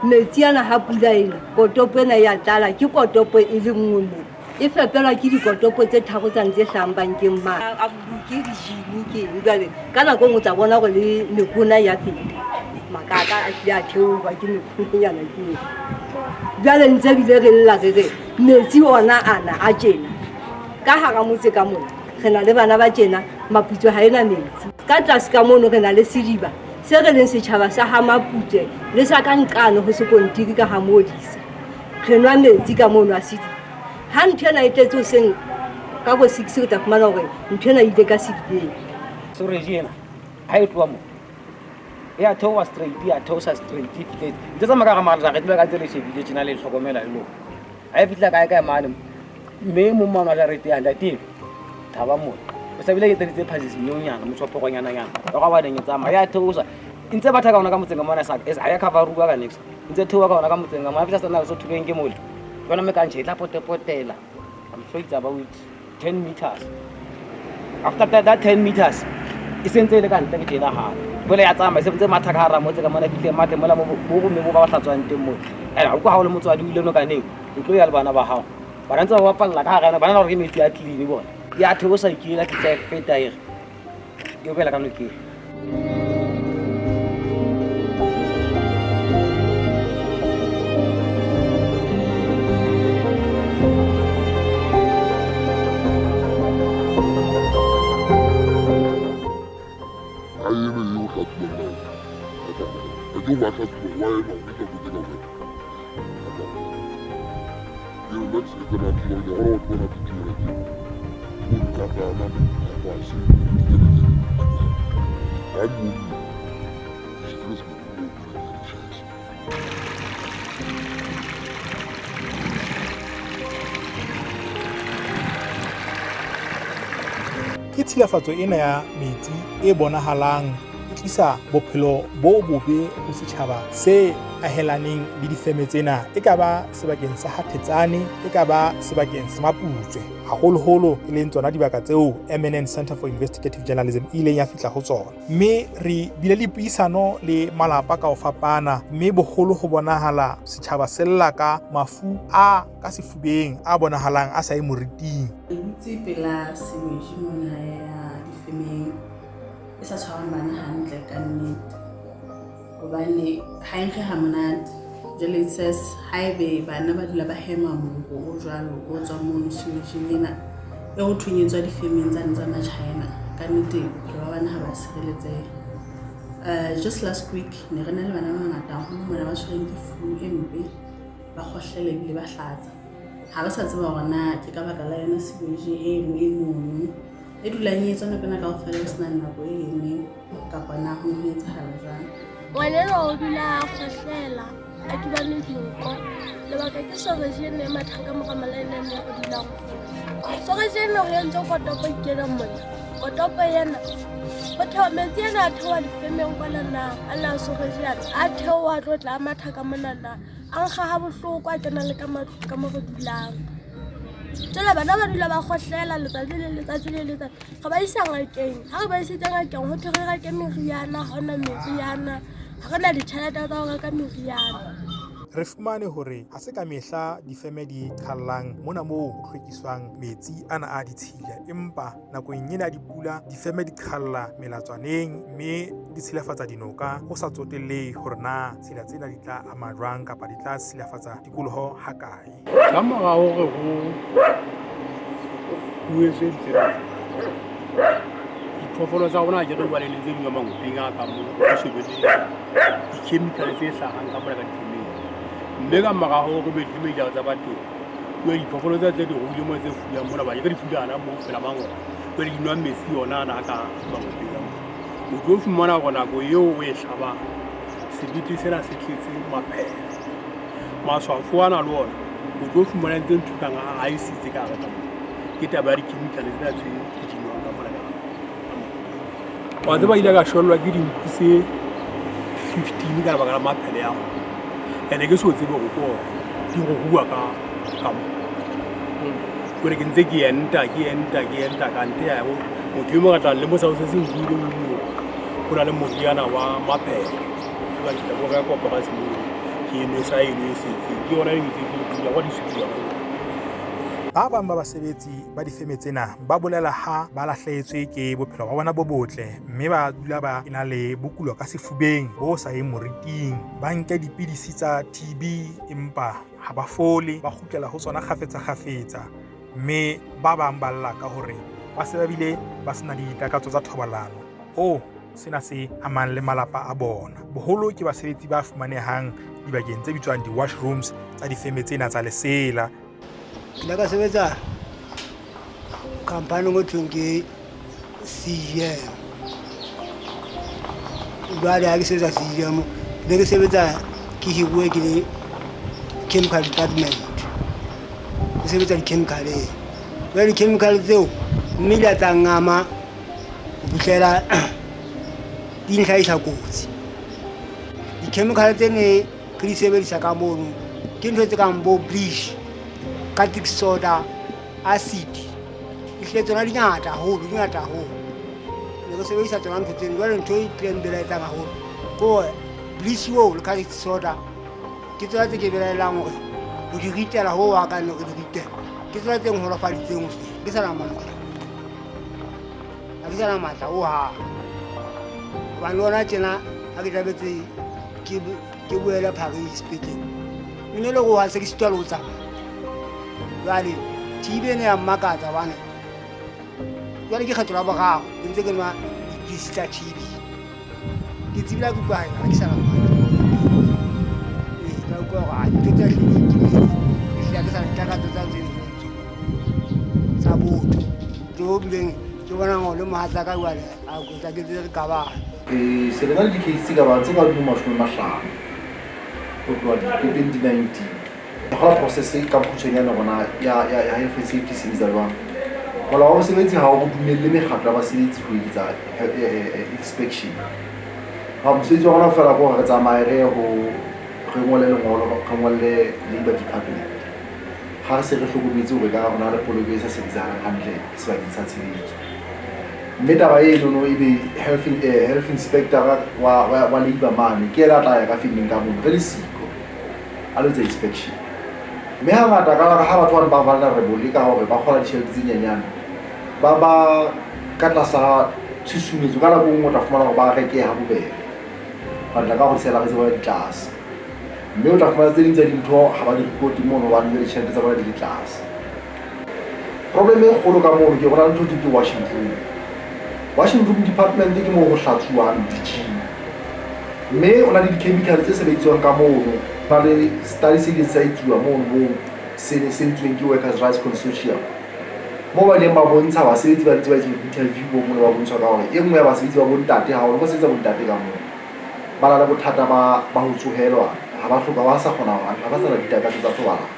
Metsi ana ha pula ena, kotopo ena ya tlala ke kotopo e le nngwe. E fepelwa ke dikotopo tse tharo tsa ntse hlahang bankeng ma a buke dijini ke jwale ka nako ngwe tsa bona gore le mekona ya feta makaka a tla theowa ke mekonyana ke jwale ntse bile re lla re metsi ona ana a tjena ka hara motse ka mona re na le bana ba tjena maputso ha ena metsi ka tlase ka mono re na le sediba se re leng setjhaba sa ha maputse le sa ka nkano ho sekontiri ka ha modisa re nwa metsi ka mono a sediba ha nthena e tetse o seng ka bo 6 re tla fumana hore nthena e ile ka sedibeng so re jena ha e tloa mo ya theowa straight ya theosa straight fitlet ntse tsa maka ga mara re tloa ka tsele shebile tsena le tlhokomela le lo ha e fitla kae mane mme mo mama ja re te anda te thaba mo o sa bile ke tse phasisi nyonyana mo tshopo gonyana yana ga ba bana nyetsama ya theosa ntse ba thaka ona ka motsenga mona sa es aya cover ruwa ka next ntse theowa ka ona ka motsenga mona fitla sana so thuleng ke mole bona me ka ntse tla potela I'm sure it's about 10 meters. After that 10 meters, isentse le ka ntle ke tena ha. Bole ya tsama se ntse matha ka hara motse ka mona fihle mate mola mo me bo ba hlatswang teng mo. Ena go ha o le motswadi o ile no ka neng. O tlo ya le bana ba hao. Ba ntse ba palla ka hara bana re metsi a clean bona. Ya theosa ikela ke tsa feta ere. Yo bela ka no ke. Ke tshilafatso ena ya metsi e bonahalang e tlisa bophelo bo bobe ho setjhaba se ahelaneng le difeme tsena, e ka ba sebakeng sa Hathetsane, e ka ba sebakeng sa Maputswe, haholoholo e leng tsona dibaka tseo MNN Center for Investigative Journalism e ileng ya fihla ho tsona. Mme re bile le puisano le malapa ka ho fapana, mme boholo ho bonahala setjhaba se lla ka mafu a ka sefubeng a bonahalang a sa e moriting. Itse pela semeji mona ya difemeng e sa tshwarang bana hantle ka nnete hobane ha e ha monate jwale it says haebe bana ba dula ba hema monko o jwalo o tswa mono semejing ena e ho thunyetswa difemeng tsa China ka nnete ba bana ha ba sireletsehe. Just last week ne re na le bana ba bangata haholo mona ba tshwereng ke flu e mpe ba kgohlele ebile ba hlatsa ha ba sa tseba hore na ke ka baka la yona semeji e mono e dulang e tsona pena kaofela e sena nako e eme kapa na ho etsahala jwang. Ngwanela o dula a kgohlela a duba le dinko lebaka ke sorejene mathaka mo ka malaeneng o dulang sorejene ho entse kotopo ikela mona kotopo yana o thewa metsi yana a thewa difemeng kwana na a la sorejene a thewa tlo tla mathaka mona na a nkga ha bohloko a kena le ka mo re dulang jwale bana ba dula ba kgohlela letsatsi le letsatsi ga ba isa ngakeng ha re ba isitse ngakeng ho thwe re reke meriana ha hona meriana ha re na ditjhelete tsa ho reka meriana. Re fumane hore ha se ka mehla difeme di qhallang mona moo ho hlwekiswang metsi ana a ditshila, empa nakong ena dipula difeme di qhalla melatswaneng mme di tshilafatsa dinoka ho sa tsotellehe hore na tsela tsena di tla ama jwang kapa di tla silafatsa tikoloho ha kae. Ka mora hore ho etswe ditsela diphoofolo tsa rona ke re ba le tse dingwe mangopeng a ka mo shebele di-chemical tse hlagang ka mona ka difemeng mme ka morago re be di-major tsa batho ke diphoofolo tse di ruile mo tse fulang mona ba ke di fulana mo fela mango ke di nwa metsi yona na ka mangopeng o tlo fumana go nako eo o e hlaba sebete sena se tletse maphela maswafo ana le ona o tlo fumana tse nthukang a isitse ka ga ke taba ya di-chemical tsena tse di nwang ka mona wa tseba ile ka sholwa ke dinku se 15 ka baka la maphele ya go ene ke so tsebe go ko di go bua ka mo gore ke ntse ke enta ka nte ya go motho mo ga tla le mo sa se se ngile mo go na le modiana wa maphele ba ke go ga ko ba se mo ke ne sa ile se ke ona le ke ya wa di se ba bang ba basebetsi ba difeme tsena ba bolela ha ba lahlehetswe ke bophelo ba bona bo botle mme ba dula ba ena le bokulo ka sefubeng bo sa yeng moriting ba nke dipidisi tsa TB empa ha ba fole ba kgutlela ho tsona kgafetsa mme ba bang ba lla ka hore ba se ba bile ba sena ditakatso tsa thobalano sena se amang le malapa a bona boholo ke basebetsi ba fumanehang dibakeng tse bitswang di-washrooms tsa difeme tsena tsa lesela la ka sebetsa kampane go thweng ke CGM jwale ha ke sebetsa CGM le ke sebetsa ke hiruwe ke le chemical department ke sebetsa di-chemical jwale di-chemical tseo mme di a tsa ngama go fitlhela di ntlhaisa kotsi di-chemical tse ne ke di sebedisa ka mono ke ntho tse kang bo bleach caustic soda acid ihle tsona di ngata haholo ne go sebedisa tsona ntho tseno jwale ntho e tleng belaetsang haholo ko bleach le caustic soda ke tsona tse ke belaelang gore o di ritela ho wa ka nne go di ritela ke tsona tse ngholofaditseng ke sa na matla o ha ba lona tjena ha ke tlabetse ke boela Paris speaking mme le go ha se ke sitwa lo tsama jwale TB ne ya mmakatsa bana jwale ke kgetho la bogago ke ntse ke nwa dipidisi tsa TB ke tsebile ke kwa ga ke sa na ka kwa ga ke tsa ke sa takatso tsa tseno sa botho jo bileng ke bona ngo le mohatsa ka jwale a go tsa ke tse ka ba se le na le di-case ka ba tse ka di mo mahlano go tloa 2019 ga process e ka khutshwanyana gona ya health and safety sebetsa jwang gola wa mosebetsi ha o dumelle mekgatlo ya basebetsi go etsa inspection ha mosebetsi wa gona fela go re tsamaye re go re ngole lengolo ka ngole labor department ha se re hlokometse hore ka gona le poloko e sa sebetsang hantle sebakeng sa tshebetso mme taba e no e be health inspector wa labor man ke la tla ya ka filming ka mo re le siko a lo tsa inspection mme ha ngata ka ha batho ba vulnerable ka hore ba kgola ditjhelete tse nyenyane ba ka tlasa tshusumetso ka nako nngwe o tla fumana hore ba reke ha bobebe ba tla ka go sela re tse ba di tlase mme o tla fumana tse ding tsa dintho ha ba di report mono ba le ditjhelete tsa bona di le tlase problem e kgolo ka mono ke gona ntho ke Washington department ke mo go hlatsuwang ditšhini mme o na le di-chemical tse sebediswang ka mono ba le study se di sa etsuwa mono mo se ntsweng ke Workers' Rights Consortium mo ba leng ba bontsha basebetsi ba ntse ba etsa interview bo mo ba bontshwa ka gore e nngwe ya basebetsi ba bontate ha o go setsa bontate ka mono ba la bothata ba ho tsohelwa ha ba hloka ba sa kgona ha ba sa la ditakatso tsa thobalano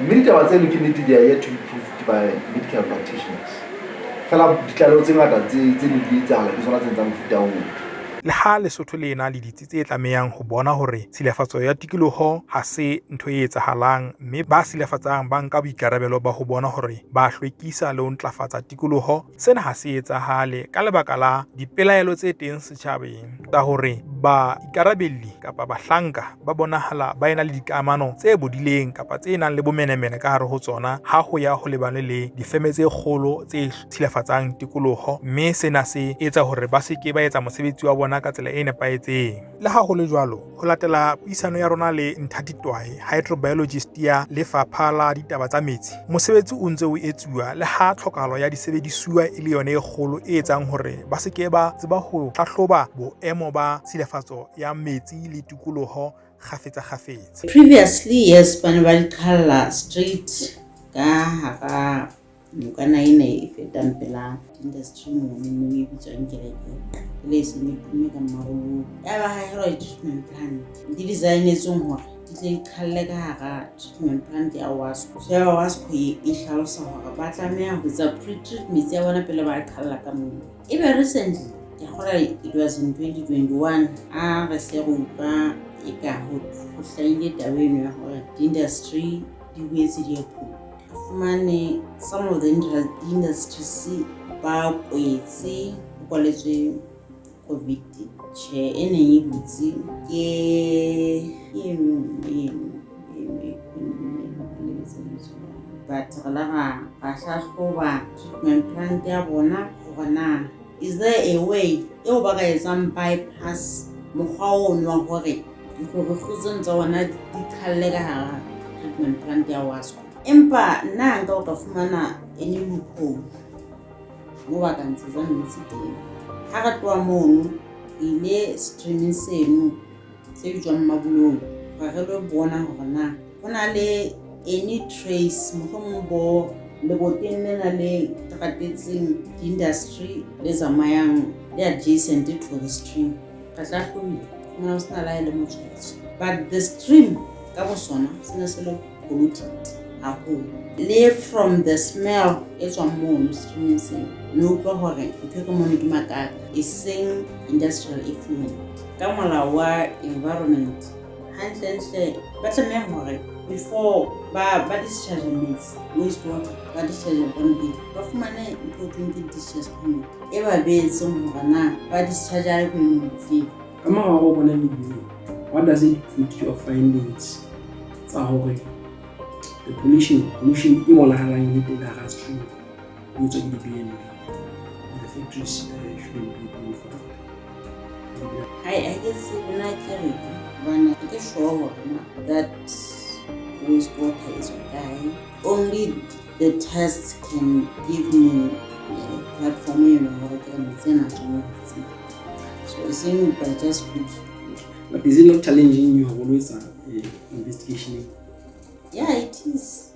mme ditaba tseno ke nnete di a yet to be proved by medical practitioners fela ditlalo tse ngata tse di etsahala ke tsona tse ntsang mofuta o le ha Lesotho le ena le ditsi tse tlamehang ho bona hore silafatso ya tikoloho ha se ntho e etsahalang mme ba silafatsang ba nka boikarabelo ba ho bona hore ba hlwekisa le ho ntlafatsa tikoloho sena ha se etsahale ka lebaka la dipelaelo tse teng setjhabeng tsa hore ba ikarabelli kapa bahlanka ba bonahala ba ena le dikamano tse bodileng kapa tse nang le bomenemene ka hare ho tsona ha ho ya ho lebane le difeme tse kgolo tse tshilafatsang tikoloho, mme sena se etsa hore ba se ke ba etsa mosebetsi wa bona ka tsela e nepahetseng. Le ha ho le jwalo, ho latela puisano ya rona le Nthati Twai, hydrobiologist ya Lefapha la Ditaba tsa Metsi, mosebetsi o ntse o etsuwa le ha tlhokahalo ya disebedisuwa e le yona e kgolo e etsang hore ba se ke ba tseba ho hlahloba boemo ba tshilafatso ya metsi le tikoloho kgafetsa-kgafetsa. Previously, yes, Panabal Street ka hara mokana ina e fetang pela industry mo e bitswang kereke le se ne pume ka marolo ya ba hydro treatment plant di design etsong hore di tle ikhalle ka hara treatment plant ya Wasco. So ya Wasco e hlalosa hore ba tlameha ho etsa pre-treatment ya bona pele ba khalla ka moo. Even recently it was in 2021 re se go ba e ka ho hlaile tabeng ya hore industry di wetse di fumane some of the industries ba kwetse kwaletswe COVID che ene e butsi but la ga hlahloba treatment plant ya bona gona. Is there a way eo ba ka etsang bypass mokgwa ono wa hore dikgokgozo tsa bona di khalle ka hara treatment plant ya Wasco? Empa nna nka o ka fumana ene loophole mo ba ka ntse metsi teng. Ha re tloa mono ile streaming seno se bitswang Mabulong ga re lo bona hore na ho na le any trace mo le boteng nena le tratetseng industry le zamayang le adjacent to the stream ka tla hlomile mo sna la ile mo tshwetsi, but the stream ka bo sona sena se le polluted le from the smell it's on moon streaming se no go hore ke ka mo ke makaka iseng industrial effluent ka mola wa environment hantle ba tlameha hore before ba discharge metsi wastewater ba discharge permit ba fumane important discharge permit e ba betse hore na ba discharge a go mfi kama ga go bona le what does it put your findings tsa hore the pollution e bonahalang e teng ka stream e tswa di BNB the factories should be moved. I guess when I carry when I get sure that wastewater is okay, only the test can give me a platform where I can send. So I think by just but is it not challenging you always investigation? Yeah, it is.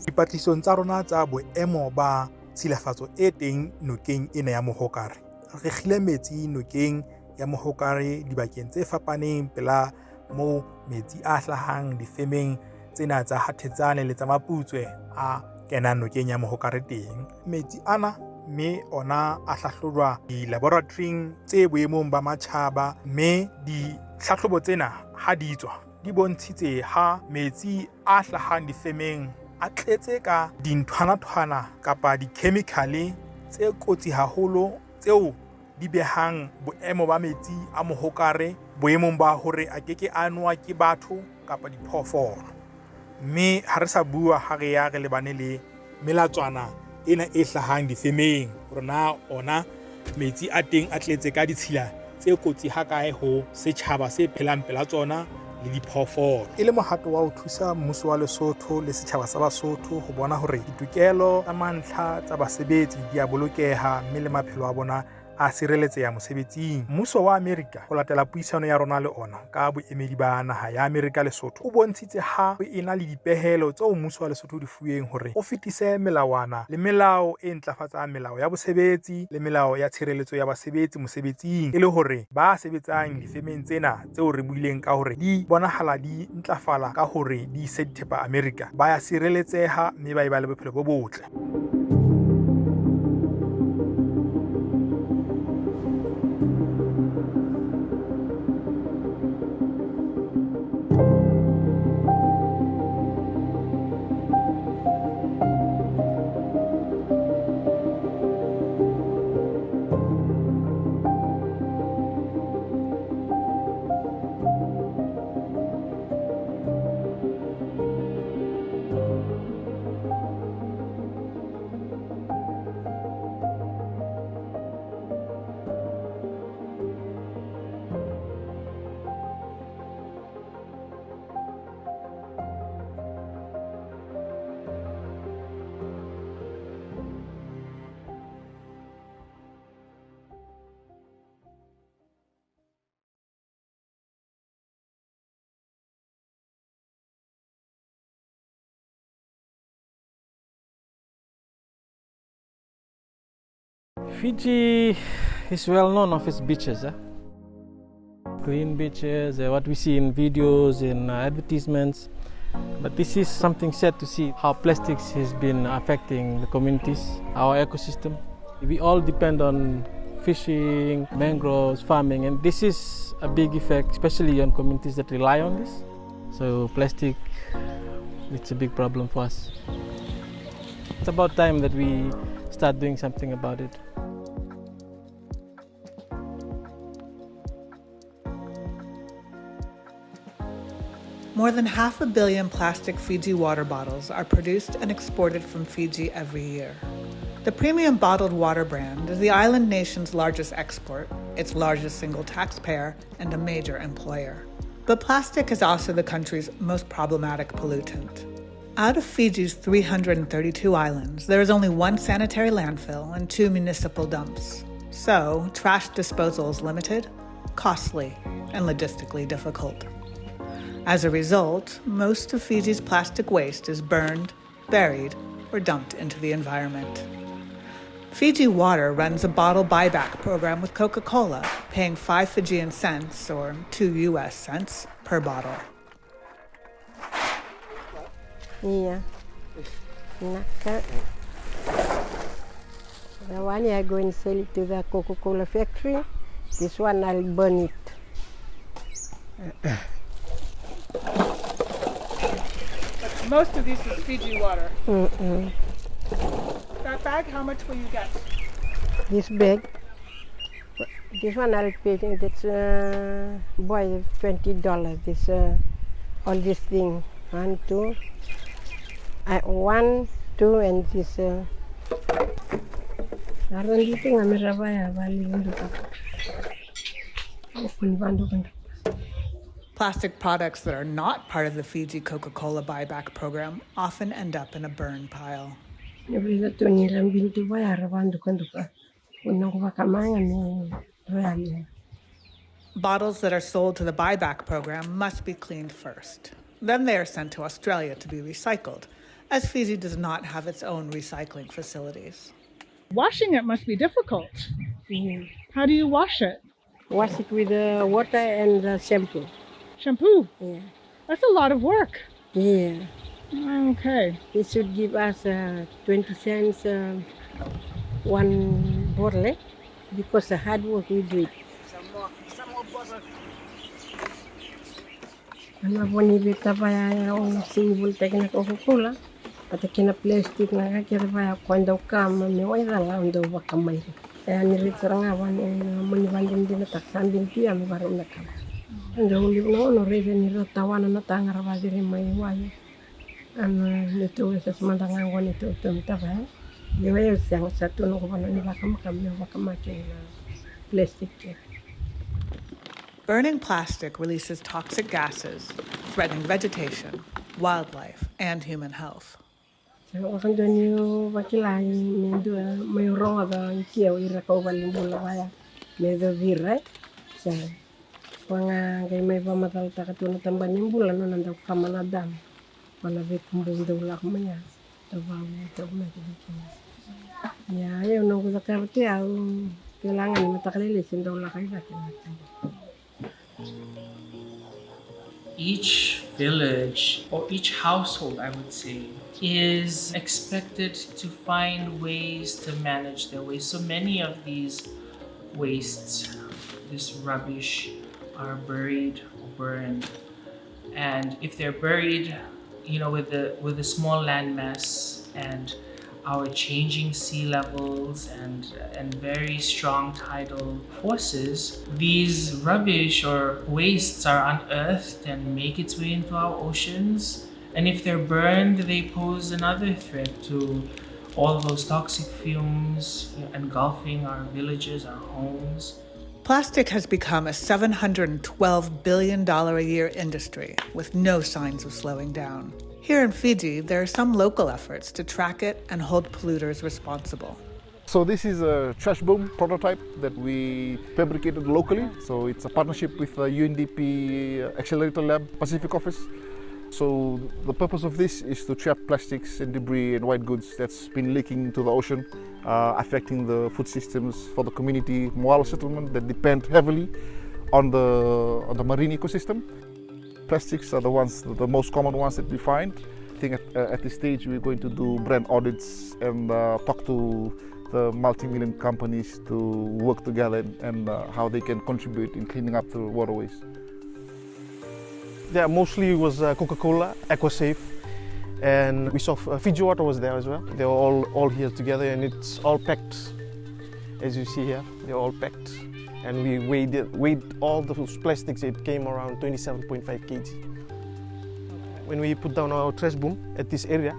Dipatlisong tsa rona tsa boemo ba tshilafatso e teng nokeng ena ya Mohokare, re khile metsi nokeng ya Mohokare dibakeng tse fapaneng pela mo metsi a hlahang difemeng tsena tsa Hathetsane le tsa Maputswe a kenang nokeng ya Mohokare teng. Metsi ana mme ona a hlahlojwa di-laboratorying tse boemong ba matjhaba, mme dihlahlobo tsena ha di tswa di bontshitse ha metsi a hlahang difemeng a tletse ka dinthwana-thwana kapa dikhemikhale tse kotsi haholo tseo di behang boemo ba metsi a Mohokare boemong ba hore a keke a nowa ke batho kapa diphoofolo. Mme ha re sa bua ha re ya re lebane le melatswana ena e hlahang difemeng hore na ona metsi a teng a tletse ka ditshila tse kotsi ha kae ho setjhaba se phelang pela tsona le diphoofolo. E le mohato wa ho thusa mmuso wa Lesotho le setjhaba sa Basotho ho bona hore ditokelo tsa mantlha tsa basebetsi di a bolokeha mme le maphelo a bona a sireletseha mosebetsing. Mmuso wa Amerika ho latela puisano ya rona le ona ka boemedi ba naha ya Amerika Lesotho o bontshitse ha ho ena le dipehelo tseo mmuso wa Lesotho di fuweng hore o fetise melawana le melao e ntlafatsang melao ya bosebetsi le melao ya tshireletso ya basebetsi mosebetsing, e le hore ba sebetsang difemeng tsena tseo re buileng ka hore di bonahala di ntlafala ka hore di se dithepa Amerika ba ya sireletseha mme ba e ba le bophelo bo botle. Fiji is well known of its beaches. Clean beaches, what we see in videos, in advertisements. But this is something sad to see how plastics has been affecting the communities, our ecosystem. We all depend on fishing, mangroves, farming, and this is a big effect, especially on communities that rely on this. So plastic, it's a big problem for us. It's about time that we start doing something about it. More than 500 million plastic Fiji water bottles are produced and exported from Fiji every year. The premium bottled water brand is the island nation's largest export, its largest single taxpayer, and a major employer. But plastic is also the country's most problematic pollutant. Out of Fiji's 332 islands, there is only one sanitary landfill and 2 municipal dumps. So, trash disposal is limited, costly, and logistically difficult. As a result, most of Fiji's plastic waste is burned, buried, or dumped into the environment. Fiji Water runs a bottle buyback program with Coca-Cola, paying 5 Fijian cents, or 2 US cents, per bottle. Yeah. The one I go and sell it to the Coca-Cola factory. This one I'll burn it. Most of this is Fiji water. Mm-mm. That bag, how much will you get? This bag, this one I'll pay. That's boy $20. This all this thing 1, 2, 1, 2, and this. Plastic products that are not part of the Fiji Coca-Cola buyback program often end up in a burn pile. Bottles that are sold to the buyback program must be cleaned first. Then they are sent to Australia to be recycled, as Fiji does not have its own recycling facilities. Washing it must be difficult. Mm. How do you wash it? Wash it with water and shampoo. Shampoo? Yeah. That's a lot of work. Yeah. Okay. It should give us 20 cents one bottle, because the hard work we do it. Some more bottle. Ano po ni bita pa yung single take na Coca-Cola, at kina plastic na kakira pa kwenda kama may wala lang daw bakamay. Kaya nilito nga wan manibandin din na taksan din tiya may baron na kama. Ando ulit na ono reven nilo tawanan na tangar ba dire may wayo. Ano nito sa semandangan wan ito tumita pa. Di ba yung satu no ko pa ni bakamay na plastic. Burning plastic releases toxic gases, threatening vegetation, wildlife, and human health. So, akan doon yung bakilay, may ronga ba yung kiyaw, irakaw balimbula kaya, may virai. So, kung kay may pamatalta katulad ng balimbula, no, nandaw kamanadam, malabit kumbong daw lak maya, tabaw ito, may kaya. Yeah, yun, nung kusakarti, kailangan matakalisin daw lakay natin. Each village or each household, I would say, is expected to find ways to manage their waste. So many of these wastes, this rubbish, are buried or burned. And if they're buried, with a small landmass and our changing sea levels and very strong tidal forces, these rubbish or wastes are unearthed and make its way into our oceans. And if they're burned, they pose another threat to all those toxic fumes engulfing our villages, our homes. Plastic has become a $712 billion a year industry with no signs of slowing down. Here in Fiji, there are some local efforts to track it and hold polluters responsible. So this is a trash boom prototype that we fabricated locally. So it's a partnership with UNDP Accelerator Lab Pacific Office. So the purpose of this is to trap plastics and debris and white goods that's been leaking into the ocean, affecting the food systems for the community Moala settlement that depend heavily on the marine ecosystem. Plastics are the most common ones that we find. I think at this stage we're going to do brand audits and talk to the multi-million companies to work together and how they can contribute in cleaning up the waterways. Yeah, mostly it was Coca-Cola, EcoSafe, and we saw Fiji Water was there as well. They were all here together, and it's all packed. As you see here, they're all packed. And we weighed all those plastics. It came around 27.5 kg. When we put down our trash boom at this area,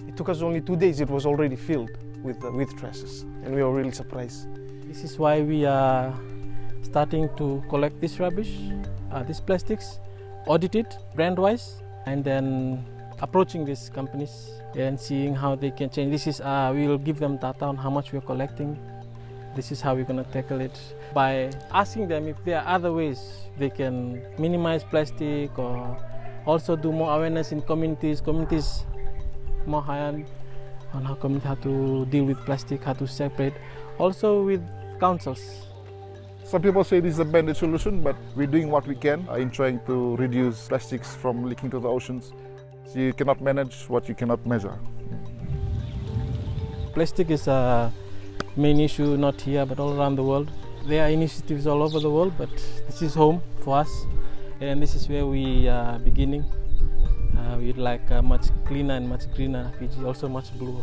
it took us only 2 days. It was already filled with trashes, and we were really surprised. This is why we are starting to collect this rubbish, these plastics, audit it brand-wise, and then approaching these companies and seeing how they can change. This is we will give them data on how much we're collecting. This is how we're going to tackle it, by asking them if there are other ways they can minimize plastic, or also do more awareness in communities more high on how to deal with plastic, how to separate, also with councils. Some people say this is a band-aid solution, but we're doing what we can in trying to reduce plastics from leaking to the oceans. So you cannot manage what you cannot measure. Plastic is a main issue, not here but all around the world. There are initiatives all over the world, but this is home for us, and this is where we are beginning. We'd like a much cleaner and much greener Fiji, also much bluer.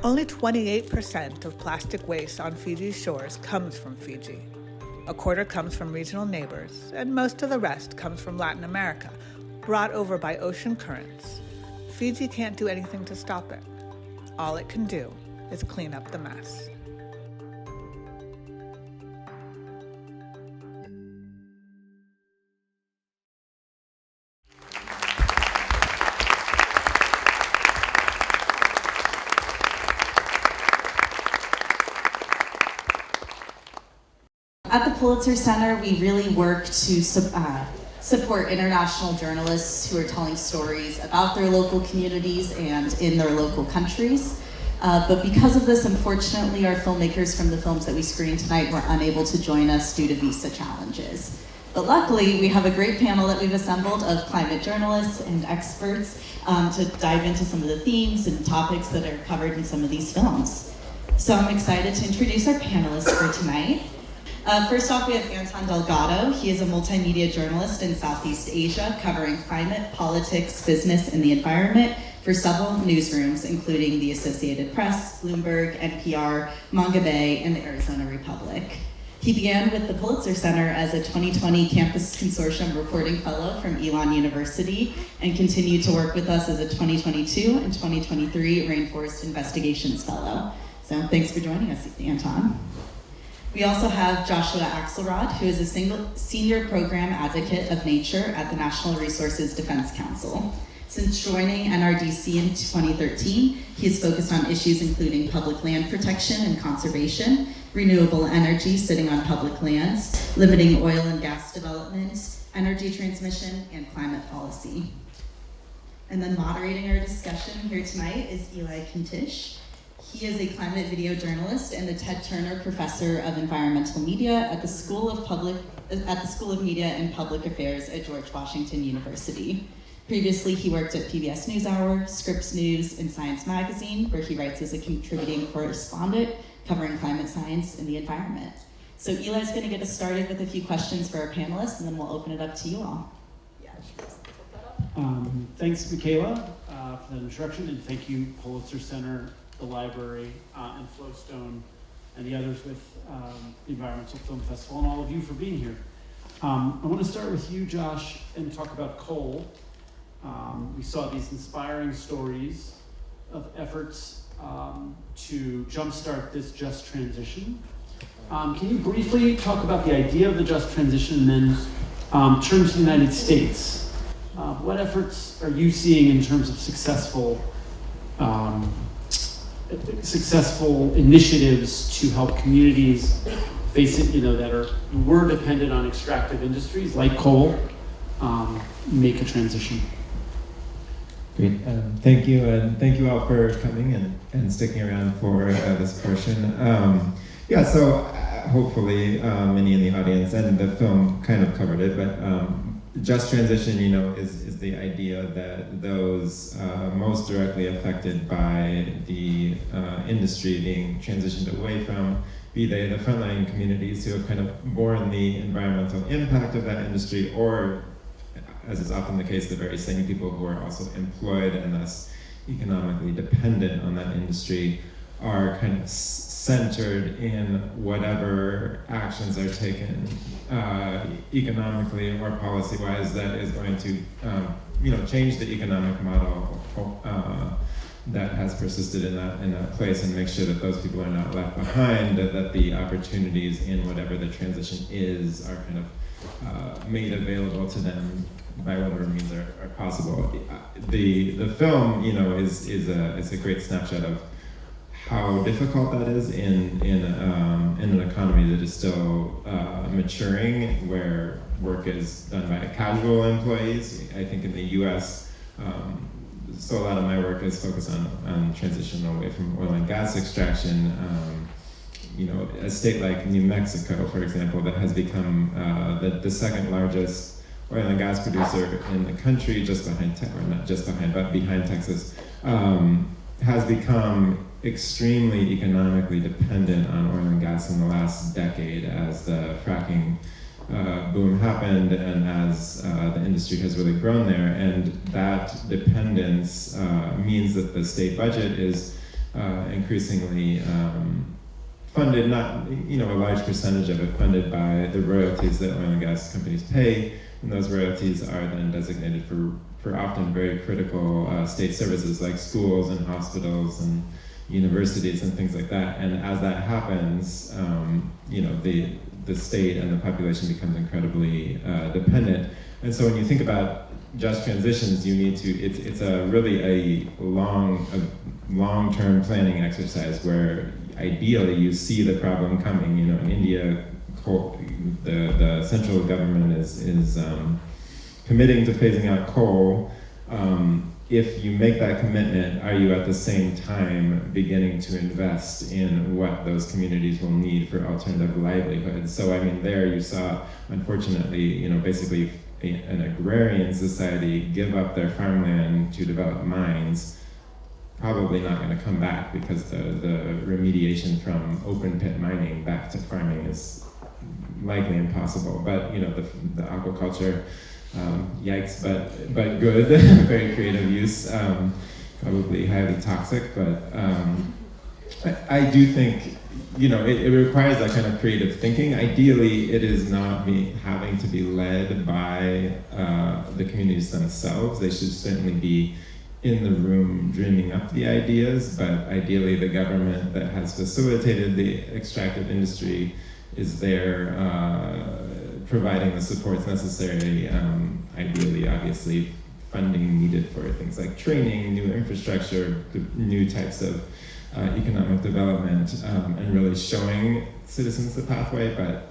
Only 28% of plastic waste on Fiji's shores comes from Fiji. A quarter comes from regional neighbors, and most of the rest comes from Latin America, brought over by ocean currents. Fiji can't do anything to stop it. All it can do is clean up the mess. At the Pulitzer Center, we really work to support international journalists who are telling stories about their local communities and in their local countries. But because of this, unfortunately, our filmmakers from the films that we screened tonight were unable to join us due to visa challenges. But luckily, we have a great panel that we've assembled of climate journalists and experts to dive into some of the themes and topics that are covered in some of these films. So I'm excited to introduce our panelists for tonight. First off, we have Anton Delgado. He is a multimedia journalist in Southeast Asia, covering climate, politics, business, and the environment for several newsrooms, including the Associated Press, Bloomberg, NPR, Manga Bay, and the Arizona Republic. He began with the Pulitzer Center as a 2020 Campus Consortium Reporting Fellow from Elon University, and continued to work with us as a 2022 and 2023 Rainforest Investigations Fellow. So thanks for joining us, Anton. We also have Joshua Axelrod, who is a senior program advocate of nature at the National Resources Defense Council. Since joining NRDC in 2013, he has focused on issues including public land protection and conservation, renewable energy sitting on public lands, limiting oil and gas development, energy transmission, and climate policy. And then moderating our discussion here tonight is Eli Kintisch. He is a climate video journalist and the Ted Turner Professor of Environmental Media at the School of Media and Public Affairs at George Washington University. Previously, he worked at PBS NewsHour, Scripps News, and Science Magazine, where he writes as a contributing correspondent covering climate science and the environment. So Eli's going to get us started with a few questions for our panelists, and then we'll open it up to you all. Thanks, Michaela, for the introduction, and thank you, Pulitzer Center, the library, and Flowstone, and the others with the Environmental Film Festival, and all of you for being here. I want to start with you, Josh, and talk about coal. We saw these inspiring stories of efforts to jumpstart this just transition. Can you briefly talk about the idea of the just transition, and then turn to the United States? What efforts are you seeing in terms of successful initiatives to help communities face it, that were dependent on extractive industries like coal, make a transition? Great. Thank you, and thank you all for coming and sticking around for this portion. Yeah, so hopefully many in the audience, and the film kind of covered it, but just transition, you know, is the idea that those most directly affected by the industry being transitioned away from, be they the frontline communities who have kind of borne the environmental impact of that industry, or, as is often the case, the very same people who are also employed and thus economically dependent on that industry, are kind of centered in whatever actions are taken economically or policy-wise that is going to change the economic model that has persisted in that place, and make sure that those people are not left behind, that the opportunities in whatever the transition is are kind of made available to them by whatever means are possible. The film, you know, is a great snapshot of how difficult that is in an economy that is still maturing, where work is done by casual employees. I think in the U.S., so a lot of my work is focused on transition away from oil and gas extraction. You know, a state like New Mexico, for example, that has become the second largest oil and gas producer in the country, just behind, or not just behind, but behind Texas, has become extremely economically dependent on oil and gas in the last decade as the fracking boom happened and as the industry has really grown there. And that dependence means that the state budget is increasingly funded, not, you know, a large percentage of it funded by the royalties that oil and gas companies pay. And those royalties are then designated for often very critical state services like schools and hospitals and universities and things like that. And as that happens, you know, the state and the population becomes incredibly dependent. And so when you think about just transitions, you need to, it's a really a long-term planning exercise where ideally you see the problem coming. You know, in India, the central government is committing to phasing out coal. If you make that commitment, are you at the same time beginning to invest in what those communities will need for alternative livelihoods? So I mean, there you saw, unfortunately, you know, basically an agrarian society give up their farmland to develop mines, probably not going to come back because the remediation from open pit mining back to farming is likely impossible. But you know, the aquaculture, yikes, but good, very creative use, probably highly toxic, but I do think, you know, it requires that kind of creative thinking. Ideally, it is not having to be led by the communities themselves. They should certainly be in the room dreaming up the ideas, but ideally the government that has facilitated the extractive industry is there providing the supports necessary, ideally, obviously, funding needed for things like training, new infrastructure, new types of economic development, and really showing citizens the pathway. But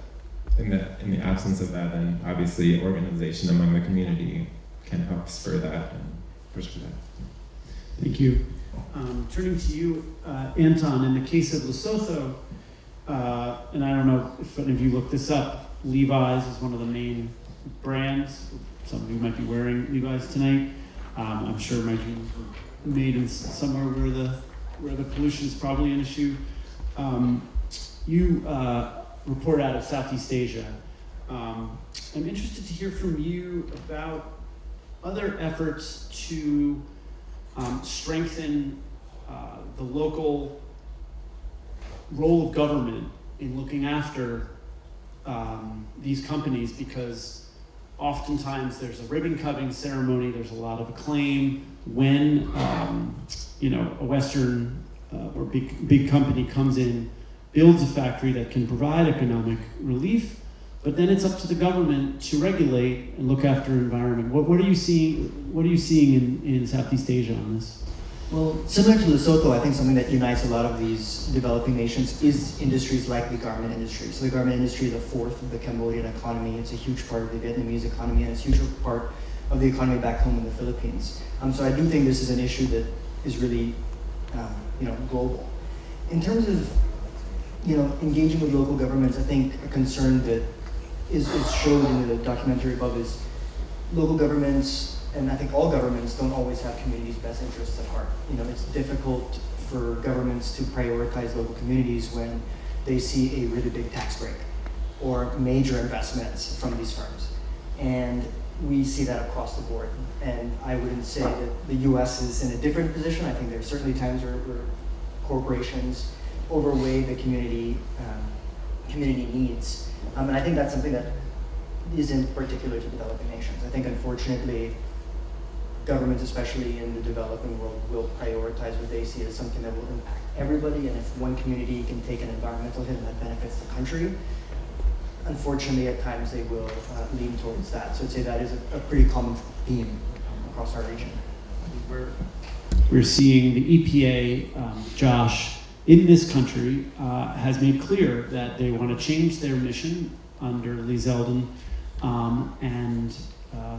in the absence of that, then obviously organization among the community can help spur that and push for that. Thank you. Turning to you, Anton, in the case of Lesotho, and I don't know if any of you looked this up, Levi's is one of the main brands. Some of you might be wearing Levi's tonight. I'm sure my jeans were made in somewhere where the pollution is probably an issue. You report out of Southeast Asia. I'm interested to hear from you about other efforts to strengthen the local role of government in looking after these companies, because oftentimes there's a ribbon cutting ceremony, there's a lot of acclaim when you know, a Western or big company comes in, builds a factory that can provide economic relief, but then it's up to the government to regulate and look after environment. What are you seeing? What are you seeing in Southeast Asia on this? Well, similar to Lesotho, I think something that unites a lot of these developing nations is industries like the garment industry. So the garment industry is a fourth of the Cambodian economy. It's a huge part of the Vietnamese economy, and it's a huge part of the economy back home in the Philippines. So I do think this is an issue that is really, global. In terms of, engaging with local governments, I think a concern that is showed in the documentary above is local governments, and I think all governments, don't always have communities' best interests at heart. It's difficult for governments to prioritize local communities when they see a really big tax break or major investments from these firms. And we see that across the board. And I wouldn't say that the US is in a different position. I think there are certainly times where corporations overweigh the community needs. And I think that's something that isn't particular to developing nations. I think unfortunately, governments, especially in the developing world, will prioritize what they see as something that will impact everybody. And if one community can take an environmental hit and that benefits the country, unfortunately, at times they will lean towards that. So I'd say that is a pretty common theme across our region. We're seeing the EPA, Josh, in this country has made clear that they want to change their mission under Lee Zeldin and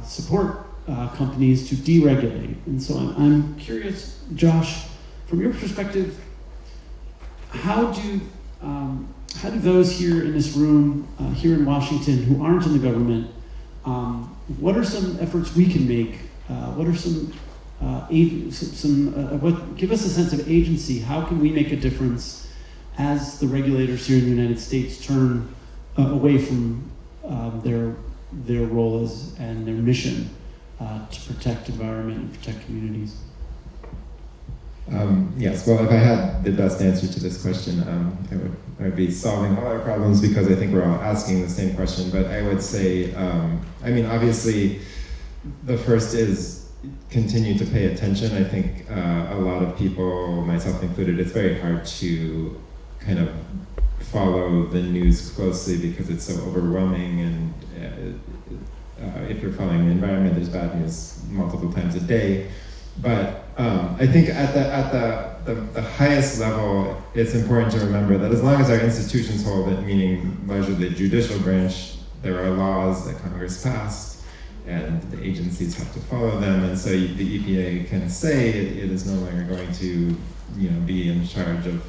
support companies to deregulate. And so I'm curious, Josh, from your perspective, how do those here in this room, here in Washington, who aren't in the government, what are some efforts we can make? What are give us a sense of agency? How can we make a difference as the regulators here in the United States turn away from their role and their mission to protect environment and protect communities? Yes, well, if I had the best answer to this question, I would be solving all our problems because I think we're all asking the same question. But I would say, obviously, the first is continue to pay attention. I think a lot of people, myself included, it's very hard to kind of follow the news closely because it's so overwhelming, and if you're following the environment, there's bad news multiple times a day. But I think at the highest level, it's important to remember that as long as our institutions hold it, meaning largely the judicial branch, there are laws that Congress passed, and the agencies have to follow them, and so the EPA can say it is no longer going to, be in charge of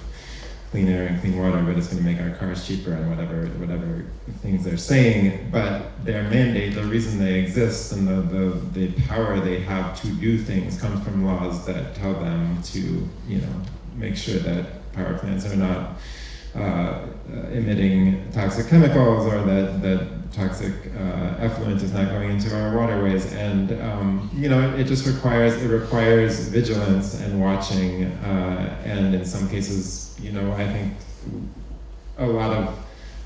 clean air and clean water, but it's going to make our cars cheaper and whatever things they're saying. But their mandate, the reason they exist, and the power they have to do things comes from laws that tell them to, make sure that power plants are not emitting toxic chemicals, or that toxic effluent is not going into our waterways. And it just requires vigilance and watching, and in some cases, I think a lot of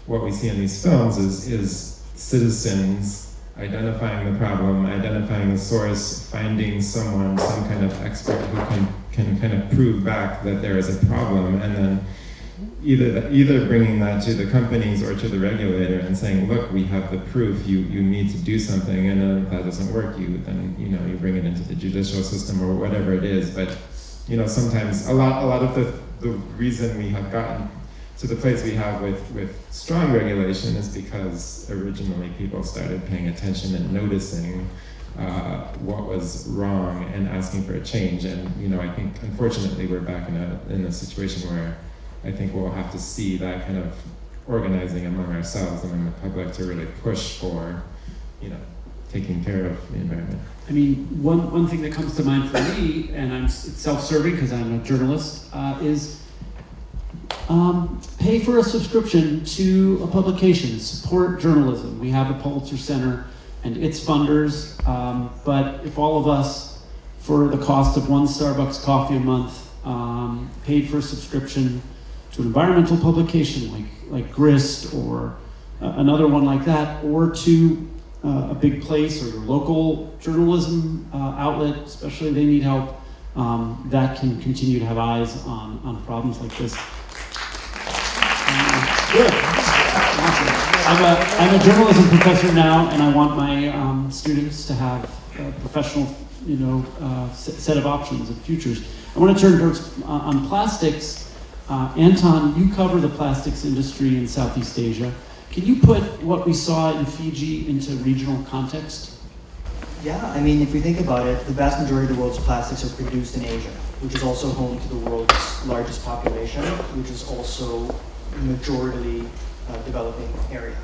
what we see in these films is citizens identifying the problem, identifying the source, finding some kind of expert who can kind of prove back that there is a problem, and then either bringing that to the companies or to the regulator and saying, look, we have the proof, you need to do something, and then if that doesn't work, then you bring it into the judicial system or whatever it is. But sometimes a lot of the reason we have gotten to the place we have with strong regulation is because originally people started paying attention and noticing what was wrong and asking for a change. And I think unfortunately we're back in a situation where I think we'll have to see that kind of organizing among ourselves, among the public, to really push for, taking care of the environment. One thing that comes to mind for me, and it's self-serving because I'm a journalist, is pay for a subscription to a publication, support journalism. We have the Pulitzer Center and its funders, but if all of us, for the cost of one Starbucks coffee a month, paid for a subscription to an environmental publication like Grist or another one like that, or to a big place or your local journalism outlet, especially they need help, that can continue to have eyes on problems like this. Good. Awesome. I'm a journalism professor now, and I want my students to have a professional, set of options and futures. I want to turn towards on plastics. Anton, you cover the plastics industry in Southeast Asia. Can you put what we saw in Fiji into regional context? Yeah, I mean, if we think about it, the vast majority of the world's plastics are produced in Asia, which is also home to the world's largest population, which is also majority developing area.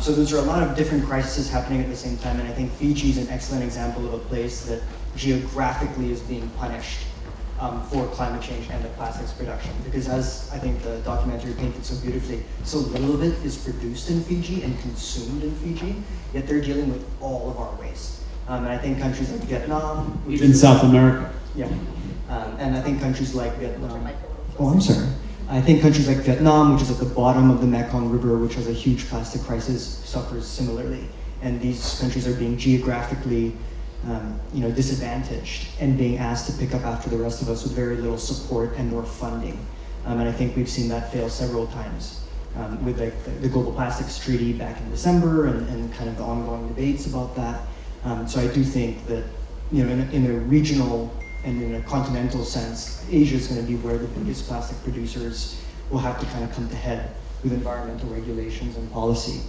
So there's a lot of different crises happening at the same time, and I think Fiji is an excellent example of a place that geographically is being punished for climate change and the plastics production. Because as I think the documentary painted so beautifully, so little of it is produced in Fiji and consumed in Fiji, yet they're dealing with all of our waste. And I think countries like Vietnam... Even South America. Yeah. And I think countries like Vietnam... Oh, I'm sorry. I think countries like Vietnam, which is at the bottom of the Mekong River, which has a huge plastic crisis, suffers similarly. And these countries are being geographically disadvantaged and being asked to pick up after the rest of us with very little support and or funding. And I think we've seen that fail several times with the Global Plastics Treaty back in December and kind of the ongoing debates about that. So I do think that in a regional and in a continental sense, Asia is going to be where the biggest plastic producers will have to kind of come to head with environmental regulations and policy.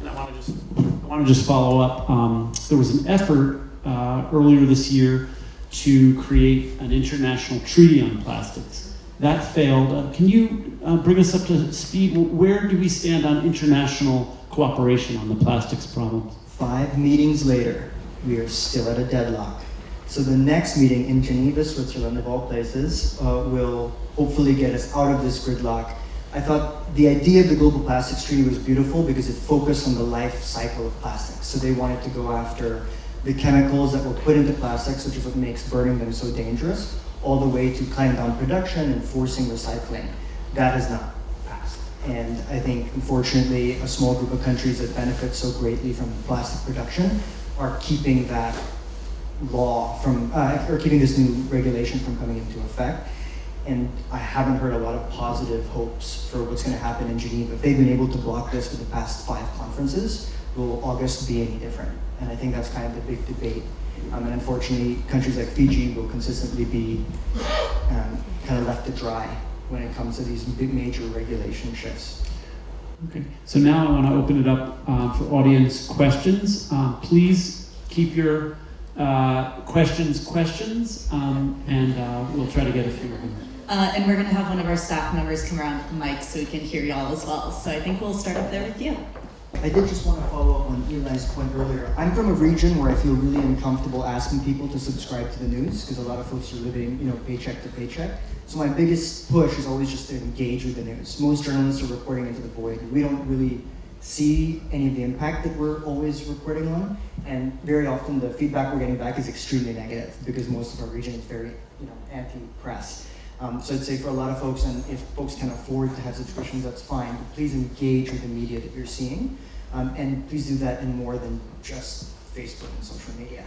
And I want to just follow up. There was an effort earlier this year to create an international treaty on plastics. That failed. Can you bring us up to speed? Where do we stand on international cooperation on the plastics problem? 5 meetings later, we are still at a deadlock. So the next meeting in Geneva, Switzerland, of all places, will hopefully get us out of this gridlock. I thought the idea of the Global Plastics Treaty was beautiful because it focused on the life cycle of plastics. So they wanted to go after the chemicals that were put into plastics, which is what makes burning them so dangerous, all the way to cutting down production and forcing recycling. That has not passed. And I think, unfortunately, a small group of countries that benefit so greatly from plastic production are keeping that law from, or keeping this new regulation from coming into effect. And I haven't heard a lot of positive hopes for what's going to happen in Geneva. If they've been able to block this for the past 5 conferences, will August be any different? And I think that's kind of the big debate. And unfortunately, countries like Fiji will consistently be kind of left to dry when it comes to these big major regulation shifts. Okay, so now I want to open it up for audience questions. Please keep your questions, and we'll try to get a few of them. And we're going to have one of our staff members come around with the mic so we can hear y'all as well. So I think we'll start up there with you. I did just want to follow up on Eli's point earlier. I'm from a region where I feel really uncomfortable asking people to subscribe to the news because a lot of folks are living, paycheck to paycheck. So my biggest push is always just to engage with the news. Most journalists are reporting into the void. We don't really see any of the impact that we're always reporting on, and very often the feedback we're getting back is extremely negative because most of our region is very, anti-press. So I'd say for a lot of folks, and if folks can afford to have subscriptions, that's fine. But please engage with the media that you're seeing, and please do that in more than just Facebook and social media.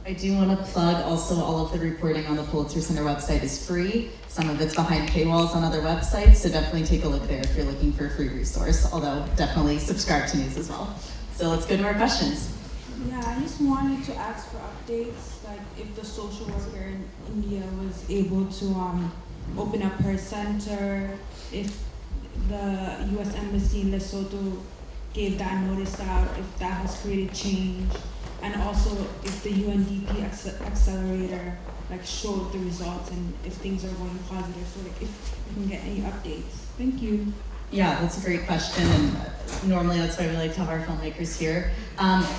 I do want to plug also all of the reporting on the Pulitzer Center website is free. Some of it's behind paywalls on other websites, so definitely take a look there if you're looking for a free resource, although definitely subscribe to news as well. So let's go to our questions. Yeah, I just wanted to ask for updates, like if the social worker in India was able to open up her center, if the U.S. Embassy in Lesotho gave that notice out, if that has created change, and also if the UNDP accelerator showed the results and if things are going positive, so if we can get any updates. Thank you. Yeah, that's a great question, and normally that's why we like to have our filmmakers here.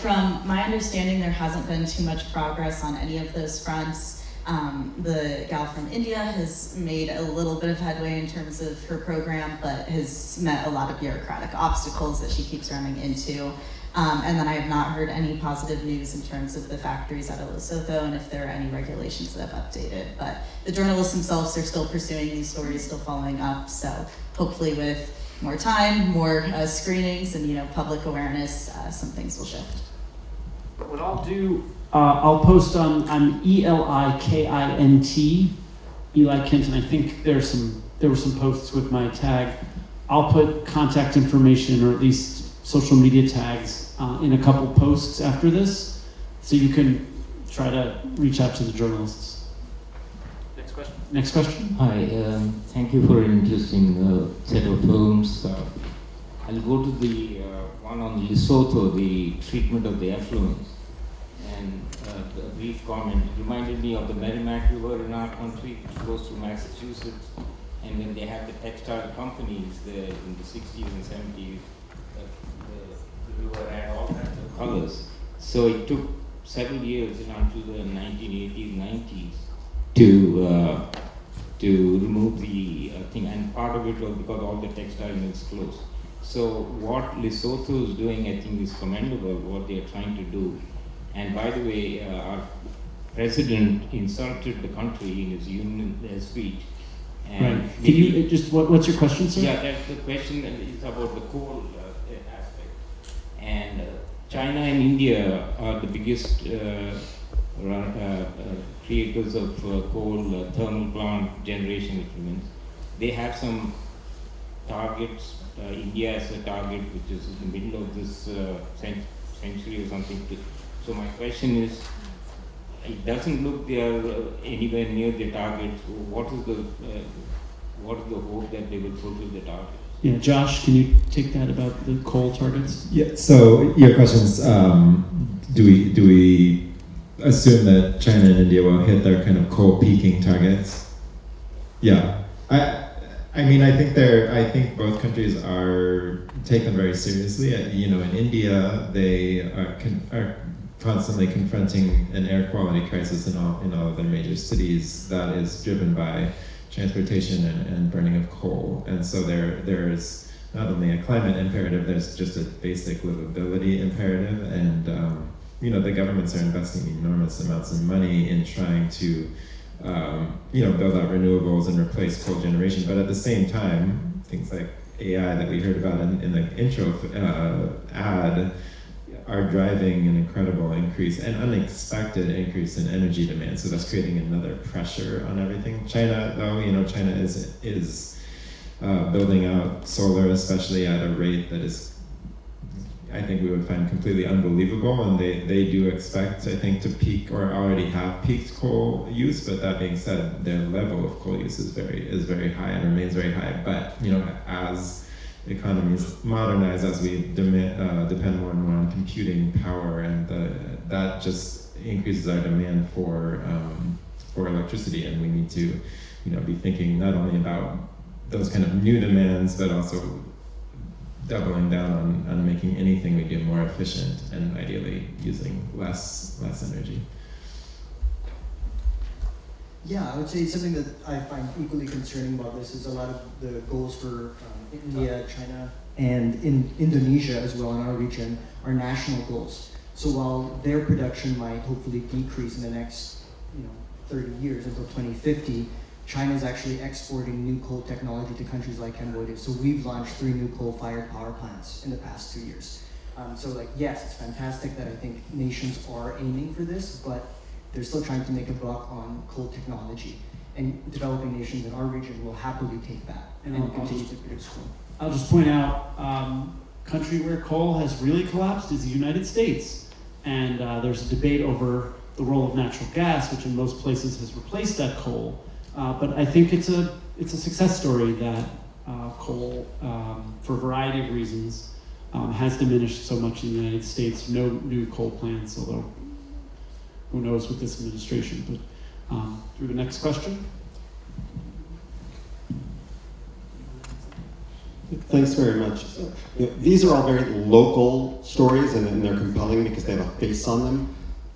From my understanding, there hasn't been too much progress on any of those fronts. The gal from India has made a little bit of headway in terms of her program, but has met a lot of bureaucratic obstacles that she keeps running into. And then I have not heard any positive news in terms of the factories out of Lesotho and if there are any regulations that have updated. But the journalists themselves are still pursuing these stories, still following up. So hopefully with more time, more screenings, and public awareness, some things will shift. What I'll do, I'll post on ELIKINT, Eli Kintisch. I think there were some posts with my tag. I'll put contact information, or at least social media tags, in a couple posts after this, so you can try to reach out to the journalists. Next question. Hi, thank you for an interesting set of films. I'll go to the one on Lesotho, the treatment of the effluents. And a brief comment, it reminded me of the Merrimack River in our country, which flows through Massachusetts. And when they had the textile companies there in the 60s and 70s, the river had all kinds of colors. So it took several years until the 1980s, 90s to remove the thing. And part of it was because all the textile mills closed. So what Lesotho is doing, I think, is commendable, what they are trying to do. And by the way, our president insulted the country in his union speech. And right. Can you just, what's your question, sir? Yeah, that's the question is about the coal aspect. And China and India are the biggest creators of coal thermal plant generation equipment. They have some targets. India has a target which is in the middle of this century or something. So my question is, it doesn't look they are anywhere near the target. What is the hope that they will fulfill the target? Yeah, Josh, can you take that about the coal targets? Yeah. So your question is, do we assume that China and India will hit their kind of coal peaking targets? Yeah. I mean, I think both countries are taken very seriously. You know, in India, they are constantly confronting an air quality crisis in all of their major cities that is driven by transportation and burning of coal. And so there's not only a climate imperative, there's just a basic livability imperative. And you know, the governments are investing enormous amounts of money in trying to build out renewables and replace coal generation. But at the same time, things like AI that we heard about in the intro ad are driving an incredible increase, an unexpected increase in energy demand. So that's creating another pressure on everything. China, though, China is building out solar, especially at a rate that is, I think we would find completely unbelievable. And they do expect, I think, to peak or already have peaked coal use. But that being said, their level of coal use is very high and remains very high. But as economies modernize, as we depend more and more on computing power, and that just increases our demand for electricity, and we need to be thinking not only about those kind of new demands, but also doubling down on making anything we do more efficient and ideally using less energy. Yeah, I would say something that I find equally concerning about this is a lot of the goals for India, China, and in Indonesia as well in our region are national goals. So while their production might hopefully decrease in the next 30 years until 2050, China is actually exporting new coal technology to countries like Cambodia. So we've launched 3 new coal-fired power plants in the past 2 years. Yes, it's fantastic that I think nations are aiming for this, but they're still trying to make a buck on coal technology. And developing nations in our region will happily take that and continue to produce coal. I'll just point out, country where coal has really collapsed is the United States. And there's a debate over the role of natural gas, which in most places has replaced that coal. But I think it's a success story that coal, for a variety of reasons, has diminished so much in the United States. No new coal plants, although who knows with this administration. But through the next question. Thanks very much. These are all very local stories, and they're compelling because they have a face on them.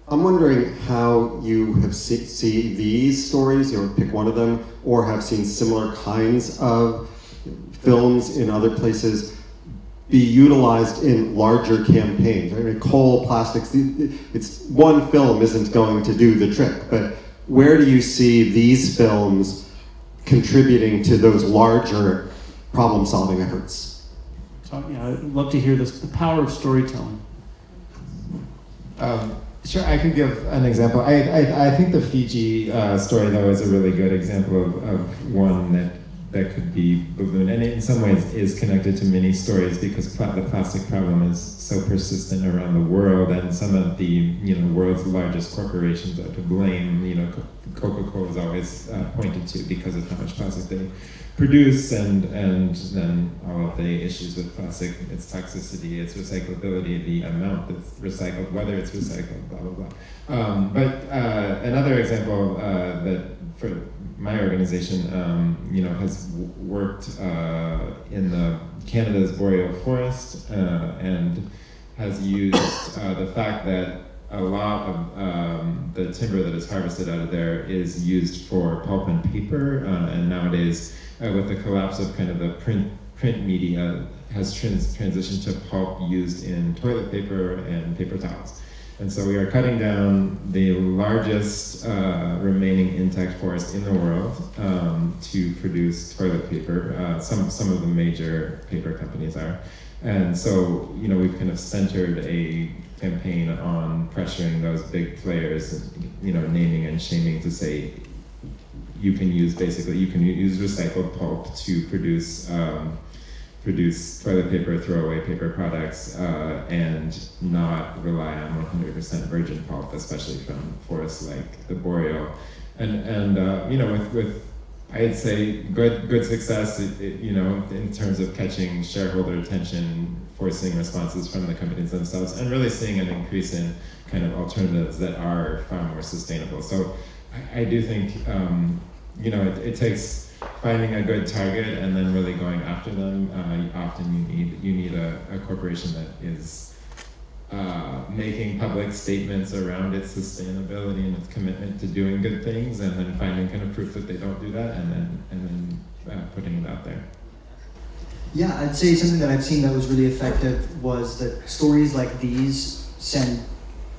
I'm wondering how you have see these stories, pick one of them, or have seen similar kinds of films in other places be utilized in larger campaigns. I mean, coal, plastics, it's one film isn't going to do the trick, but where do you see these films contributing to those larger problem-solving efforts? So, yeah, I'd love to hear this, the power of storytelling. Sure, I could give an example. I think the Fiji story, though, is a really good example of one that that could be ballooned, and in some ways is connected to many stories because the plastic problem is so persistent around the world, and some of the world's largest corporations are to blame. Coca-Cola is always pointed to because of how much plastic they produce, and then all of the issues with plastic, its toxicity, its recyclability, the amount that's recycled, whether it's recycled, blah, blah, blah. But another example that for my organization, has worked in the Canada's boreal forest and has used the fact that a lot of the timber that is harvested out of there is used for pulp and paper, and nowadays, with the collapse of kind of the print media, has transitioned to pulp used in toilet paper and paper towels. And so we are cutting down the largest remaining intact forest in the world to produce toilet paper. Some of the major paper companies are. And so, we've kind of centered a campaign on pressuring those big players, naming and shaming to say, you can use recycled pulp to produce toilet paper, throwaway paper products, and not rely on 100% virgin pulp, especially from forests like the boreal. And with I'd say good success, in terms of catching shareholder attention, forcing responses from the companies themselves, and really seeing an increase in kind of alternatives that are far more sustainable. So I do think, it takes finding a good target and then really going after them. Often you need a corporation that is making public statements around its sustainability and its commitment to doing good things, and then finding kind of proof that they don't do that, and then putting it out there. Yeah, I'd say something that I've seen that was really effective was that stories like these send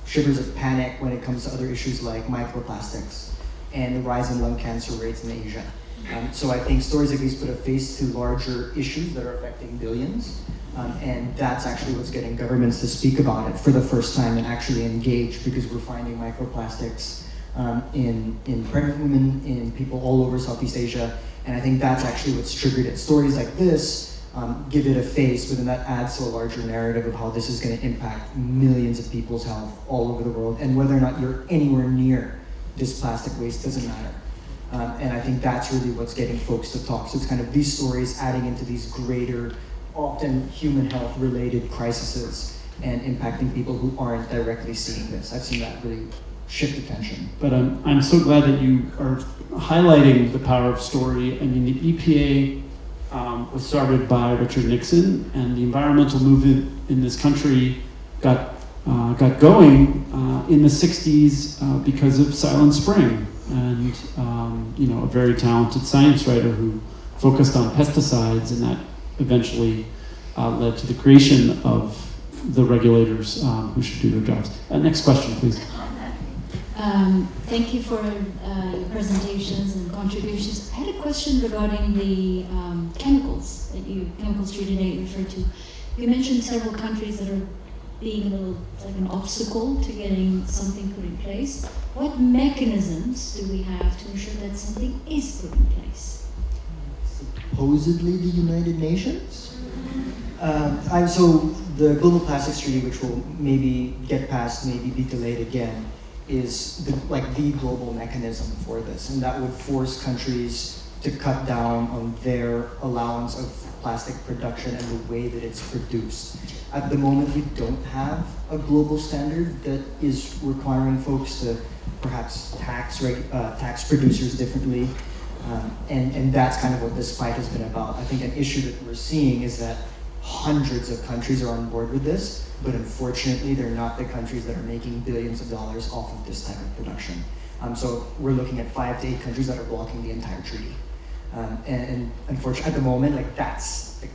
shivers of panic when it comes to other issues like microplastics and the rise in lung cancer rates in Asia. So I think stories like these put a face to larger issues that are affecting billions, and that's actually what's getting governments to speak about it for the first time and actually engage, because we're finding microplastics in pregnant women, in people all over Southeast Asia, and I think that's actually what's triggered it. Stories like this give it a face, but then that adds to a larger narrative of how this is going to impact millions of people's health all over the world, and whether or not you're anywhere near this plastic waste doesn't matter. And I think that's really what's getting folks to talk. So it's kind of these stories adding into these greater, often human health related crises and impacting people who aren't directly seeing this. I've seen that really shift attention. But I'm so glad that you are highlighting the power of story. I mean, the EPA was started by Richard Nixon, and the environmental movement in this country got going in the 60s because of Silent Spring, and a very talented science writer who focused on pesticides, and that eventually led to the creation of the regulators who should do their jobs. Next question, please. Thank you for your presentations and contributions. I had a question regarding the chemicals treated that you referred to. You mentioned several countries that are being a little like an obstacle to getting something put in place. What mechanisms do we have to ensure that something is put in place? Supposedly the United Nations? So the Global Plastics Treaty, which will maybe get passed, maybe be delayed again, is the global mechanism for this, and that would force countries to cut down on their allowance of plastic production and the way that it's produced. At the moment, we don't have a global standard that is requiring folks to perhaps tax producers differently, and that's kind of what this fight has been about. I think an issue that we're seeing is that hundreds of countries are on board with this, but unfortunately, they're not the countries that are making billions of dollars off of this type of production. So we're looking at 5 to 8 countries that are blocking the entire treaty. And unfortunately, at the moment, that's it.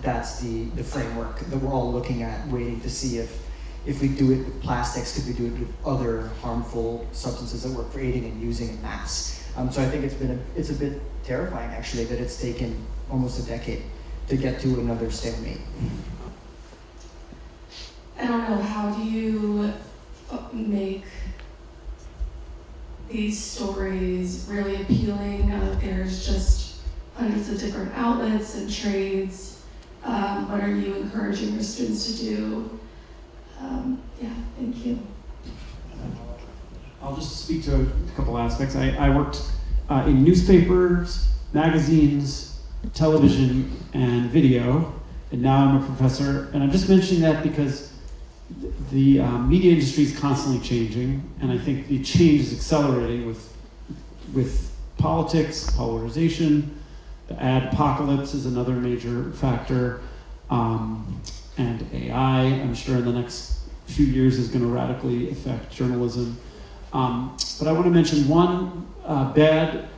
That's the framework that we're all looking at, waiting to see if we do it with plastics, could we do it with other harmful substances that we're creating and using en masse. So I think it's a bit terrifying, actually, that it's taken almost a decade to get to another stalemate. I don't know, how do you make these stories really appealing? There's just hundreds of different outlets and trades. What are you encouraging your students to do? Yeah, thank you. I'll just speak to a couple aspects. I worked in newspapers, magazines, television, and video, and now I'm a professor. And I'm just mentioning that because the media industry is constantly changing, and I think the change is accelerating with politics, polarization. The ad apocalypse is another major factor, and AI, I'm sure in the next few years is going to radically affect journalism. But I want to mention one bad,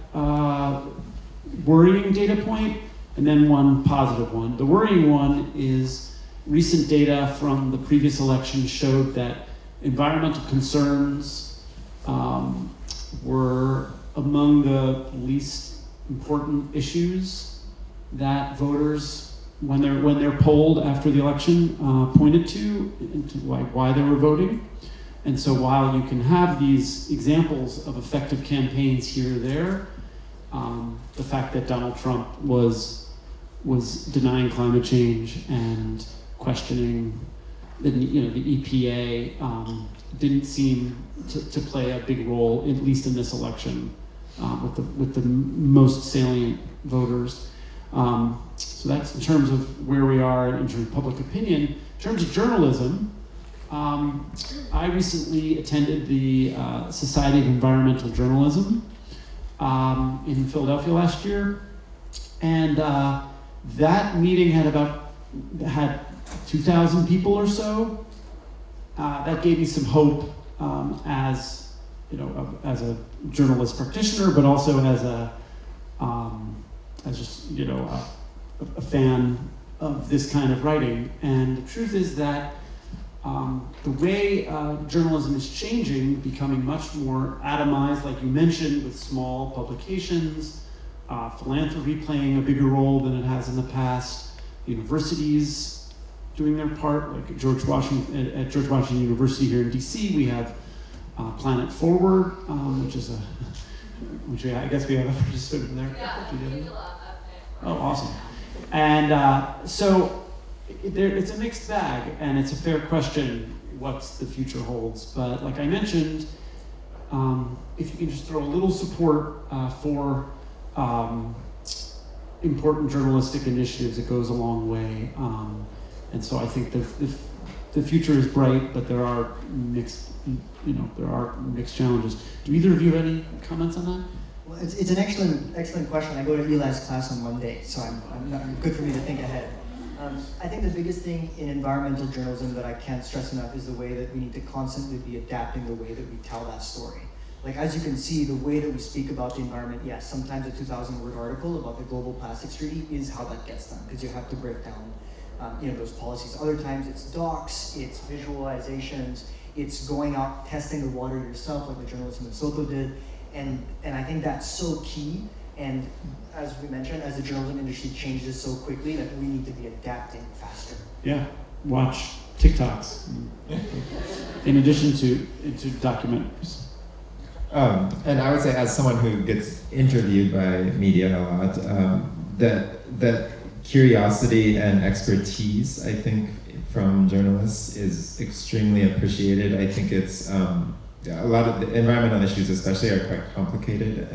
worrying data point, and then one positive one. The worrying one is recent data from the previous election showed that environmental concerns were among the least important issues that voters, when they're polled after the election, pointed to why they were voting. And so while you can have these examples of effective campaigns here or there, the fact that Donald Trump was denying climate change and questioning the EPA didn't seem to play a big role, at least in this election, with the most salient voters. So that's in terms of where we are in terms of public opinion. In terms of journalism, I recently attended the Society of Environmental Journalism in Philadelphia last year, and that meeting had 2,000 people or so. That gave me some hope as a journalist practitioner, but also as a fan of this kind of writing. And the truth is that the way journalism is changing, becoming much more atomized, like you mentioned, with small publications, philanthropy playing a bigger role than it has in the past, universities doing their part, like at George Washington University here in DC, we have Planet Forward, which I guess we have a participant there. Yeah. Oh, awesome. And so it's a mixed bag, and it's a fair question what the future holds. But like I mentioned, if you can just throw a little support for important journalistic initiatives, it goes a long way. And so I think the future is bright, but there are mixed challenges. Do either of you have any comments on that? Well, it's an excellent question. I go to Eli's class on Monday, so I'm good for me to think ahead. I think the biggest thing in environmental journalism that I can't stress enough is the way that we need to constantly be adapting the way that we tell that story. Like, as you can see, the way that we speak about the environment, yes, sometimes a 2,000-word article about the global plastics treaty is how that gets done, because you have to break down those policies. Other times it's docs, it's visualizations, it's going out, testing the water yourself, like the journalist in Lesotho did. And I think that's so key. And as we mentioned, as the journalism industry changes so quickly, that we need to be adapting faster. Yeah, watch TikToks in addition to documentaries. And I would say, as someone who gets interviewed by media a lot, that curiosity and expertise, I think, from journalists is extremely appreciated. I think it's a lot of the environmental issues especially are quite complicated,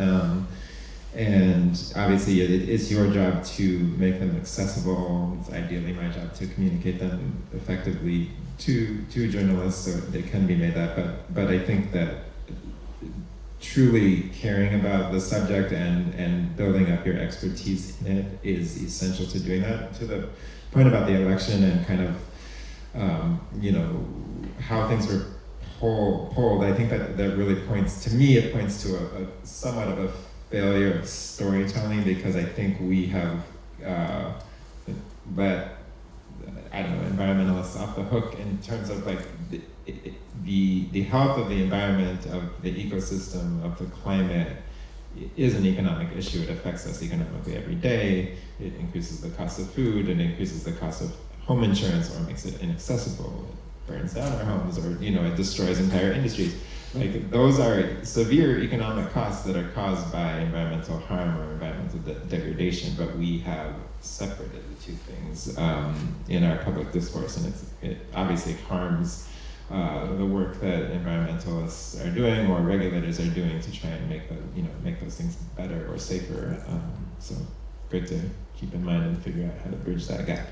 and obviously it's your job to make them accessible. It's ideally my job to communicate them effectively to journalists so they can be made that, but I think that truly caring about the subject and building up your expertise in it is essential to doing that. To the point about the election and kind of how things were polled, I think that really points to a somewhat of a failure of storytelling, because I think we have let environmentalists off the hook in terms of like the health of the environment, of the ecosystem, of the climate is an economic issue. It affects us economically every day. It increases the cost of food, and increases the cost of home insurance, or makes it inaccessible. It burns down our homes, or it destroys entire industries. Like, those are severe economic costs that are caused by environmental harm or environmental degradation, but we have separated the two things in our public discourse, and it obviously harms the work that environmentalists are doing or regulators are doing to try and make those things better or safer. So great to keep in mind and figure out how to bridge that gap.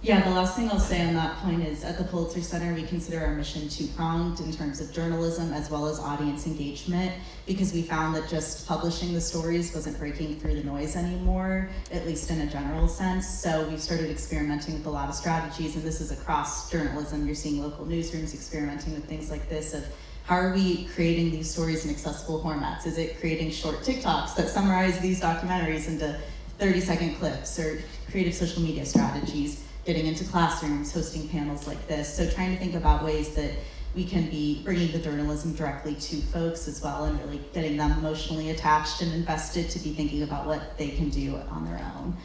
Yeah, the last thing I'll say on that point is at the Pulitzer Center, we consider our mission two-pronged in terms of journalism as well as audience engagement, because we found that just publishing the stories wasn't breaking through the noise anymore, at least in a general sense. So we've started experimenting with a lot of strategies, and this is across journalism. You're seeing local newsrooms experimenting with things like this of how are we creating these stories in accessible formats? Is it creating short TikToks that summarize these documentaries into 30-second clips, or creative social media strategies? Getting into classrooms, hosting panels like this. So trying to think about ways that we can be bringing the journalism directly to folks as well, and really getting them emotionally attached and invested to be thinking about what they can do on their own.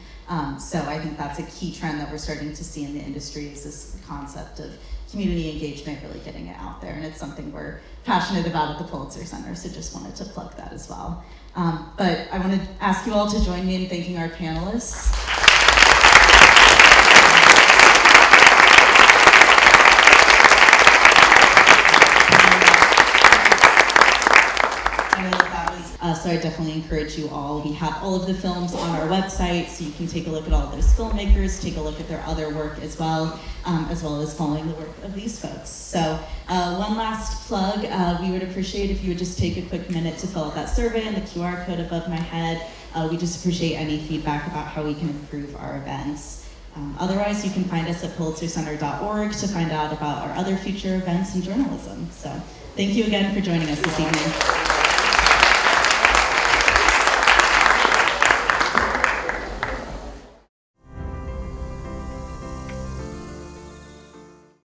So I think that's a key trend that we're starting to see in the industry, is this concept of community engagement, really getting it out there. And it's something we're passionate about at the Pulitzer Center, so just wanted to plug that as well. But I want to ask you all to join me in thanking our panelists. So I definitely encourage you all. We have all of the films on our website, so you can take a look at all of those filmmakers, take a look at their other work as well as following the work of these folks. So one last plug, we would appreciate if you would just take a quick minute to fill out that survey and the QR code above my head. We just appreciate any feedback about how we can improve our events. Otherwise, you can find us at pulitzercenter.org to find out about our other future events in journalism. So thank you again for joining us this evening.